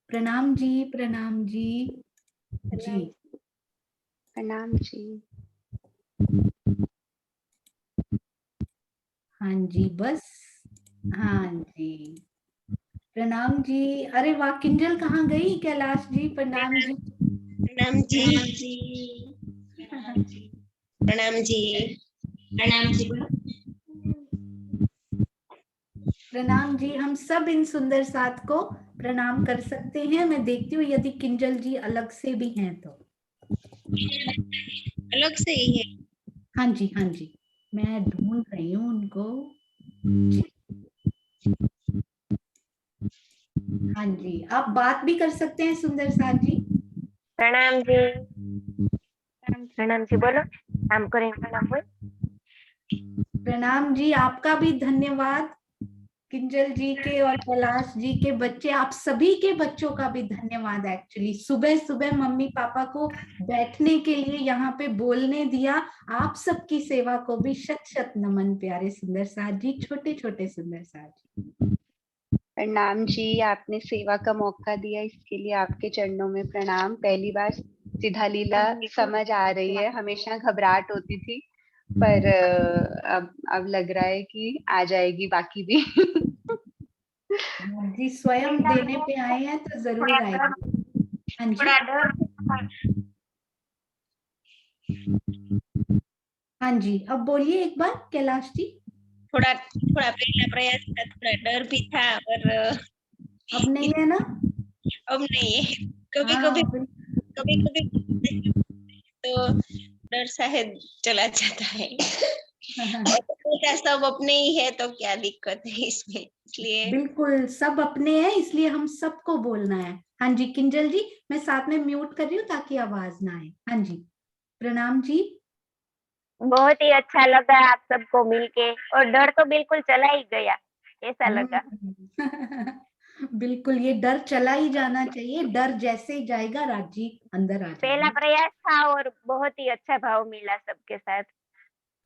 प्रणाम जी, प्रणाम जी। जी प्रणाम जी। हाँ जी, बस हाँ जी, प्रणाम जी। अरे वाह, किंजल कहाँ गई? कैलाश जी प्रणाम जी। प्रणाम जी। प्रणाम जी। प्रणाम जी। प्रणाम जी। हम सब इन सुंदर साथ को प्रणाम कर सकते हैं। मैं देखती हूँ यदि किंजल जी अलग से भी हैं तो। अलग से ही है। हाँ जी, हाँ जी, मैं ढूंढ रही हूँ उनको जी। हाँ जी, आप बात भी कर सकते हैं सुंदर साथ जी। प्रणाम जी। प्रणाम जी, बोलो नाम करें। प्रणाम बोल। प्रणाम जी, आपका भी धन्यवाद। किंजल जी के और कैलाश जी के बच्चे, आप सभी के बच्चों का भी धन्यवाद। एक्चुअली सुबह सुबह मम्मी पापा को बैठने के लिए यहाँ पे बोलने दिया। आप सबकी सेवा को भी शत शत नमन प्यारे सुंदर साथ जी, छोटे छोटे सुंदर साथ जी। प्रणाम जी, आपने सेवा का मौका दिया इसके लिए आपके चरणों में प्रणाम। पहली बार सीधा लीला समझ आ रही है, हमेशा घबराहट होती थी, पर अब लग रहा है कि आ जाएगी बाकी भी। जी स्वयं देने पे आए हैं तो जरूर आएगी। हाँ जी, हाँ जी, अब बोलिए एक बार कैलाश जी। थोड़ा पहला प्रयास था, थोड़ा डर भी था, और अब नहीं है ना? अब नहीं है। कभी कभी तो डर शायद चला जाता है। और सब अपने ही है तो क्या दिक्कत है इसमें, इसलिए बिल्कुल सब अपने हैं, इसलिए हम सबको बोलना है। हाँ जी, किंजल जी मैं साथ में म्यूट कर रही हूँ ताकि आवाज ना आए। हाँ जी, प्रणाम जी। बहुत ही अच्छा लगा आप सबको मिलके, और डर तो बिल्कुल चला ही गया। कैसा लगा? बिल्कुल, ये डर चला ही जाना चाहिए। डर जैसे ही जाएगा राजी अंदर आ पहला जाएगी। प्रयास था और बहुत ही अच्छा भाव मिला सबके साथ।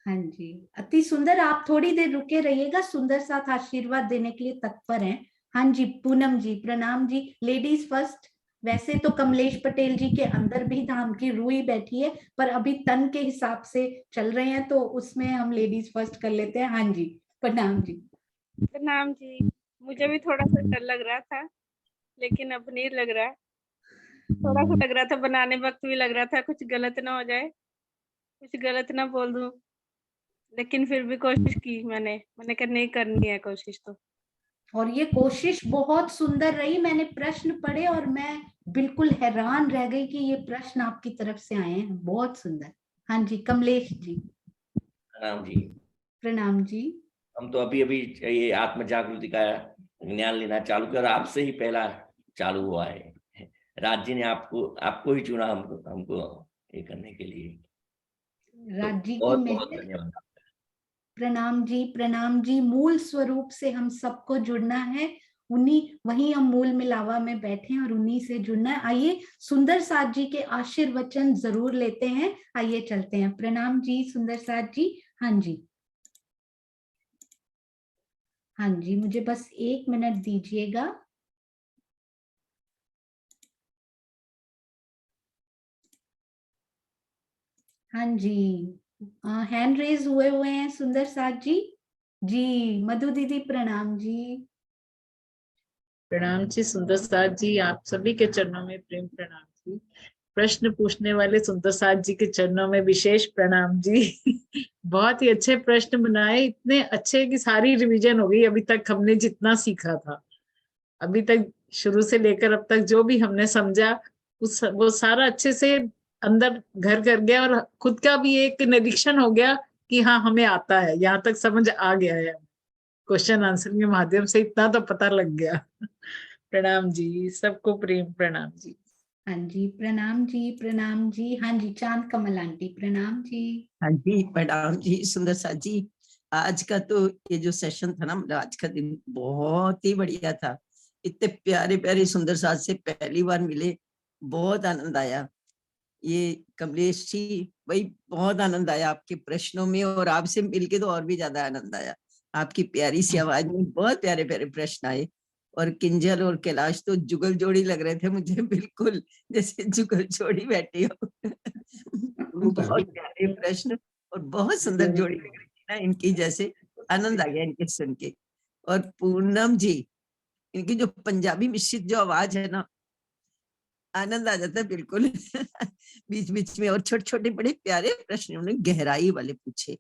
हाँ जी, अति सुंदर। आप थोड़ी देर रुके रहिएगा, सुंदर साथ आशीर्वाद देने के लिए तत्पर हैं। हाँ जी, पूनम जी प्रणाम जी। Ladies first. वैसे तो कमलेश पटेल जी के अंदर भी धाम की रूही बैठी है, पर अभी तन के हिसाब से चल रहे हैं तो उसमें हम लेडीज फर्स्ट कर लेते हैं। हाँ जी, प्रणाम जी। प्रणाम जी। मुझे भी थोड़ा सा डर लग रहा था, लेकिन अब नहीं लग रहा है। थोड़ा सा लग रहा था, बनाने वक्त भी लग रहा था कुछ गलत ना हो जाए, कुछ गलत ना बोल दूं, लेकिन फिर भी कोशिश की मैंने कहा नहीं, करनी है कोशिश तो। और ये कोशिश बहुत सुंदर रही। मैंने प्रश्न पढ़े और मैं बिल्कुल हैरान रह गई कि ये प्रश्न आपकी तरफ से आए हैं, बहुत सुंदर। हाँ जी, कमलेश जी। प्रणाम जी। प्रणाम जी। हम तो अभी अभी ये आत्म जागृति का ज्ञान लेना चालू किया और आपसे ही पहला चालू हुआ है। राज जी ने आपको ही चुना हमको ये करने के लिए। राज जी की बहुत बहुत मेहनत। धन्यवाद। प्रणाम जी, प्रणाम जी। मूल स्वरूप से हम सबको जुड़ना है, वहीं हम मूल मिलावा में बैठे हैं और उन्हीं से जुड़ना है। आइए सुंदर साथ जी के आशीर्वचन जरूर लेते हैं। आइए चलते हैं। प्रणाम जी सुंदर साथ जी। हाँ जी, हाँ जी, मुझे बस 1 मिनट दीजिएगा। हाँ जी, हैंड रेज हुए हैं सुंदर साथ जी। जी, मधु दीदी प्रणाम जी। प्रणाम जी सुंदर साथ जी, आप सभी के चरणों में प्रेम प्रणाम जी। प्रश्न पूछने वाले सुंदर साथ जी के चरणों में विशेष प्रणाम जी। बहुत ही अच्छे प्रश्न बनाए, इतने अच्छे कि सारी रिवीजन हो गई अभी तक हमने जितना सीखा था। अभी तक शुरू से लेकर अब तक जो भी हमने समझा वो सारा अच्छे से अंदर घर कर गया और खुद का भी एक निरीक्षण हो गया कि हाँ हमें आता है, यहाँ तक समझ आ गया है। क्वेश्चन आंसर के माध्यम से इतना तो पता लग गया। प्रणाम जी, सबको प्रेम प्रणाम जी। हाँ जी, प्रणाम जी, प्रणाम जी। हाँ जी, चांद कमल आंटी प्रणाम जी। हाँ जी, प्रणाम जी सुंदर साथ जी। आज का तो ये जो सेशन था ना, मतलब आज का दिन बहुत ही बढ़िया था। इतने प्यारे प्यारे सुंदर साथ से पहली बार मिले, बहुत आनंद आया। ये कमलेश जी, भाई बहुत आनंद आया आपके प्रश्नों में, और आपसे मिलके तो और भी ज्यादा आनंद आया। आपकी प्यारी सी आवाज में बहुत प्यारे प्यारे प्रश्न आए, और किंजल और कैलाश तो जुगल जोड़ी लग रहे थे मुझे, बिल्कुल जैसे जुगल जोड़ी बैठी हो। बहुत प्यारे प्रश्न और बहुत सुंदर जोड़ी लग रही थी ना इनकी, जैसे आनंद आ गया इनके सुन के। और पूनम जी, इनकी जो पंजाबी मिश्रित जो आवाज है ना, आनंद आ जाता है बिल्कुल। बीच बीच में, और छोटे छोटे बड़े प्यारे प्रश्न उन्होंने गहराई वाले पूछे।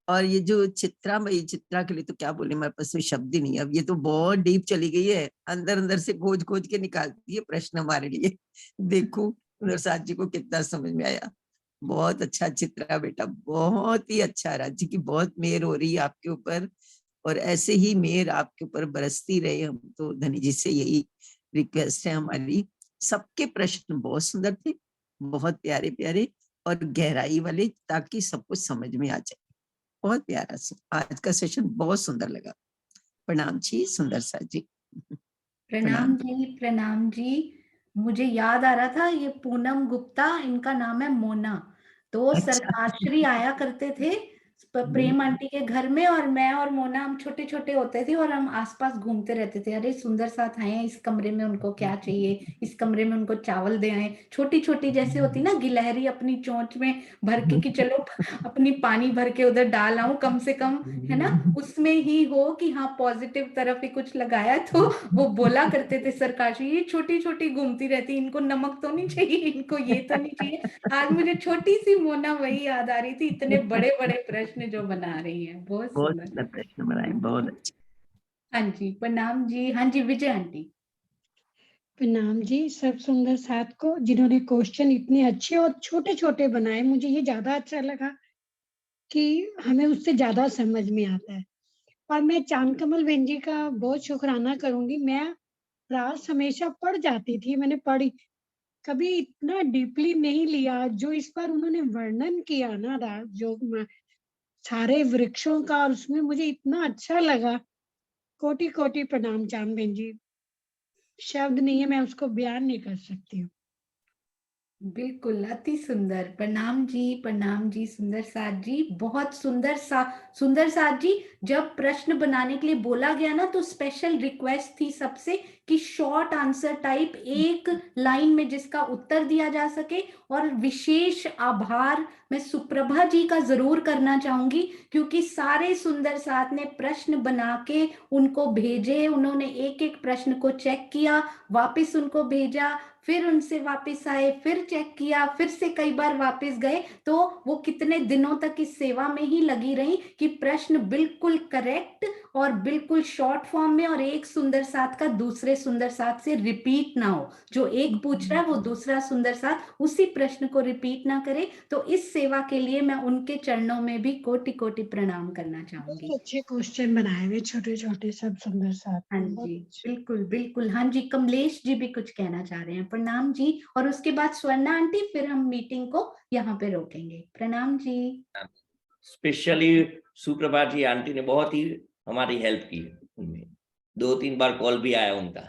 और ये जो चित्रा के लिए तो क्या बोले, मेरे पास शब्द ही नहीं। अब ये तो बहुत डीप चली गई है, अंदर अंदर से खोज खोज के निकालती है प्रश्न हमारे लिए। देखो साथ जी को कितना समझ में आया। बहुत अच्छा चित्रा बेटा, बहुत ही अच्छा। राज्य की बहुत मेहर हो रही है आपके ऊपर, और ऐसे ही मेहर आपके ऊपर बरसती रहे। हम तो धनी जी से यही रिक्वेस्ट है हमारी। सबके प्रश्न बहुत सुंदर थे, बहुत प्यारे प्यारे और गहराई वाले, ताकि सब कुछ समझ में आ जाए। बहुत प्यारा आज का सेशन बहुत सुंदर लगा। प्रणाम जी सुंदर साथ जी। प्रणाम जी, प्रणाम जी। मुझे याद आ रहा था, ये पूनम गुप्ता, इनका नाम है मोना। तो अच्छा। सरकाश्री आया करते थे प्रेम आंटी के घर में, और मैं और मोना हम छोटे छोटे होते थे और हम आसपास घूमते रहते थे। अरे सुंदर साथ आए हैं, इस कमरे में उनको क्या चाहिए, इस कमरे में उनको चावल दे आए। छोटी छोटी जैसे होती ना गिलहरी अपनी चोंच में भर के कि चलो अपनी पानी भर के उधर डाल आऊं कम से कम, है ना, उसमें ही हो कि हाँ पॉजिटिव तरफ ही कुछ लगाया। तो वो बोला करते थे सरकाशी, ये छोटी छोटी घूमती रहती, इनको नमक तो नहीं चाहिए, इनको ये तो नहीं चाहिए। आज मुझे छोटी सी मोना वही याद आ रही थी, इतने बड़े बड़े प्रश्न जो बना रही है। बहुत सुंदर प्रश्न बनाए, बहुत अच्छे। हाँ जी, प्रणाम जी। हाँ जी, विजय आंटी। प्रणाम जी सब सुंदर साथ को, जिन्होंने क्वेश्चन इतने अच्छे और छोटे छोटे बनाए। मुझे ये ज्यादा अच्छा लगा कि हमें उससे ज्यादा समझ में आता है। और मैं चांद कमल बहन जी का बहुत शुक्राना करूंगी। मैं रास हमेशा पढ़ जाती थी, मैंने पढ़ी, कभी इतना डीपली नहीं लिया जो इस बार उन्होंने वर्णन किया ना राज, जो सारे वृक्षों का, और उसमें मुझे इतना अच्छा लगा। कोटि कोटि प्रणाम चांद बहन जी, शब्द नहीं है, मैं उसको बयान नहीं कर सकती हूँ। बिल्कुल, अति सुंदर। प्रणाम जी सुंदर साथ जी। बहुत सुंदर साथ जी। जब प्रश्न बनाने के लिए बोला गया ना, तो स्पेशल रिक्वेस्ट थी सबसे कि शॉर्ट आंसर टाइप, एक लाइन में जिसका उत्तर दिया जा सके। और विशेष आभार मैं सुप्रभा जी का जरूर करना चाहूंगी, क्योंकि सारे सुंदर साथ ने प्रश्न बना के उनको भेजे, उन्होंने एक एक प्रश्न को चेक किया, वापस उनको भेजा, फिर उनसे वापस आए, फिर चेक किया, फिर से कई बार वापस गए। तो वो कितने दिनों तक इस सेवा में ही लगी रही कि प्रश्न बिल्कुल करेक्ट और बिल्कुल शॉर्ट फॉर्म में, और एक सुंदर साथ का दूसरे सुंदर साथ से रिपीट ना हो, जो एक पूछ रहा है वो दूसरा सुंदर साथ उसी प्रश्न को रिपीट ना करे। तो इस सेवा के लिए मैं उनके चरणों में भी कोटि कोटि प्रणाम करना चाहूंगी। अच्छे क्वेश्चन बनाए हुए छोटे छोटे सब सुंदर साथ। हाँ जी, बिल्कुल बिल्कुल। हाँ जी, कमलेश जी भी कुछ कहना चाह रहे हैं। प्रणाम जी। और उसके बाद स्वर्णा आंटी, फिर हम मीटिंग को यहाँ पे रोकेंगे। प्रणाम जी। स्पेशली सुप्रभा जी आंटी ने बहुत ही हमारी हेल्प की उनमें, 2-3 बार कॉल भी आया उनका।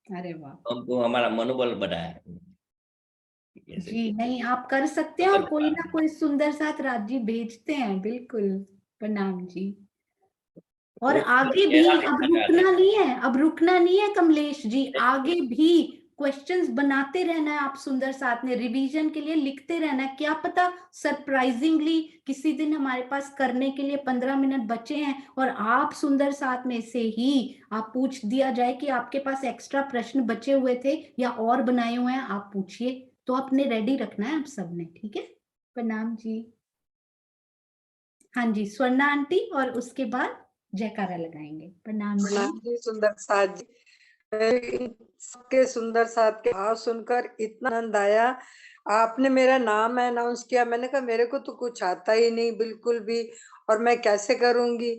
अरे वाह, हमको हमारा मनोबल बढ़ाया जी। नहीं, आप कर सकते हैं, और कोई ना कोई सुंदर साथ राज्य भेजते हैं। बिल्कुल, प्रणाम जी। और आगे भी अब रुकना नहीं है, अब रुकना नहीं है कमलेश जी, आगे भी क्वेश्चंस बनाते रहना है। आप सुंदर साथ ने रिवीजन के लिए लिखते रहना है। क्या पता सरप्राइजिंगली किसी दिन हमारे पास करने के लिए 15 मिनट बचे हैं, और आप सुंदर साथ में से ही आप पूछ दिया जाए कि आपके पास एक्स्ट्रा प्रश्न बचे हुए थे या और बनाए हुए हैं, आप पूछिए। तो अपने रेडी रखना है आप सबने, ठीक है। प्रणाम जी। हाँ जी, स्वर्णा आंटी, और उसके बाद जयकारा लगाएंगे। प्रणाम जी। प्रणाम जी सुंदर साथ जी। सबके सुंदर साथ के भाव सुनकर इतना आनंद आया। आपने मेरा नाम अनाउंस किया, मैंने कहा मेरे को तो कुछ आता ही नहीं बिल्कुल भी, और मैं कैसे करूंगी।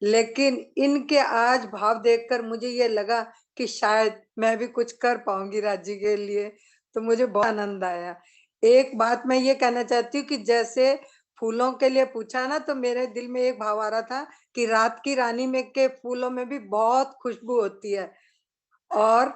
लेकिन इनके आज भाव देखकर मुझे ये लगा कि शायद मैं भी कुछ कर पाऊंगी राज्य के लिए, तो मुझे बहुत आनंद आया। एक बात मैं ये कहना चाहती हूँ कि जैसे फूलों के लिए पूछा ना, तो मेरे दिल में एक भाव आ रहा था कि रात की रानी में के फूलों में भी बहुत खुशबू होती है, और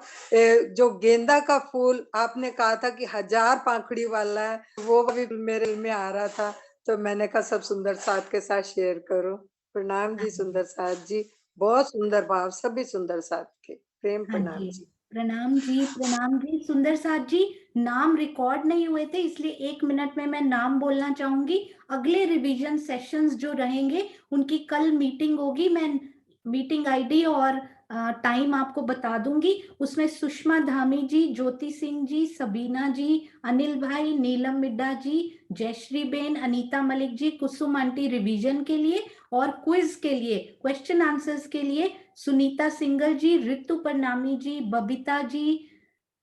जो गेंदा का फूल आपने कहा था कि 1000 पाखड़ी वाला है, वो भी मेरे दिल में आ रहा था। तो मैंने कहा सब सुंदर साथ के साथ शेयर करो। प्रणाम जी सुंदर साथ जी, बहुत सुंदर भाव सभी सुंदर साथ के। प्रेम हाँ प्रणाम जी, जी। प्रणाम जी। प्रणाम जी। सुंदर साथ जी, नाम रिकॉर्ड नहीं हुए थे, इसलिए 1 मिनट में मैं नाम बोलना चाहूंगी। अगले रिवीजन सेशंस जो रहेंगे उनकी कल मीटिंग होगी, मैं मीटिंग आईडी और टाइम आपको बता दूंगी। उसमें सुषमा धामी जी, ज्योति सिंह जी, सबीना जी, अनिल भाई, नीलम मिड्डा जी, जयश्री बेन, अनीता मलिक जी, कुसुम आंटी रिवीजन के लिए, और क्विज के लिए, क्वेश्चन आंसर्स के लिए सुनीता सिंगल जी, ऋतु परनामी जी, बबीता जी,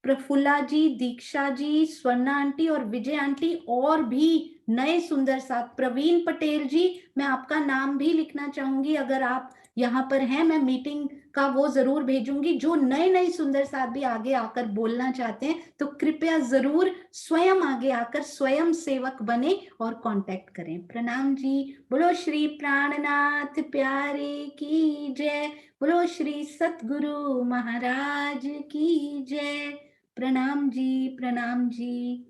प्रफुल्ला जी, दीक्षा जी, स्वर्णा आंटी और विजय आंटी, और भी नए सुंदर साथ प्रवीण पटेल जी, मैं आपका नाम भी लिखना चाहूंगी। अगर आप यहाँ पर हैं, मैं मीटिंग का वो जरूर भेजूंगी। जो नए नए सुंदर साथ भी आगे आकर बोलना चाहते हैं, तो कृपया जरूर स्वयं आगे आकर स्वयं सेवक बने और कांटेक्ट करें। प्रणाम जी। बोलो श्री प्राणनाथ प्यारे की जय। बोलो श्री सतगुरु महाराज की जय। प्रणाम जी। प्रणाम जी।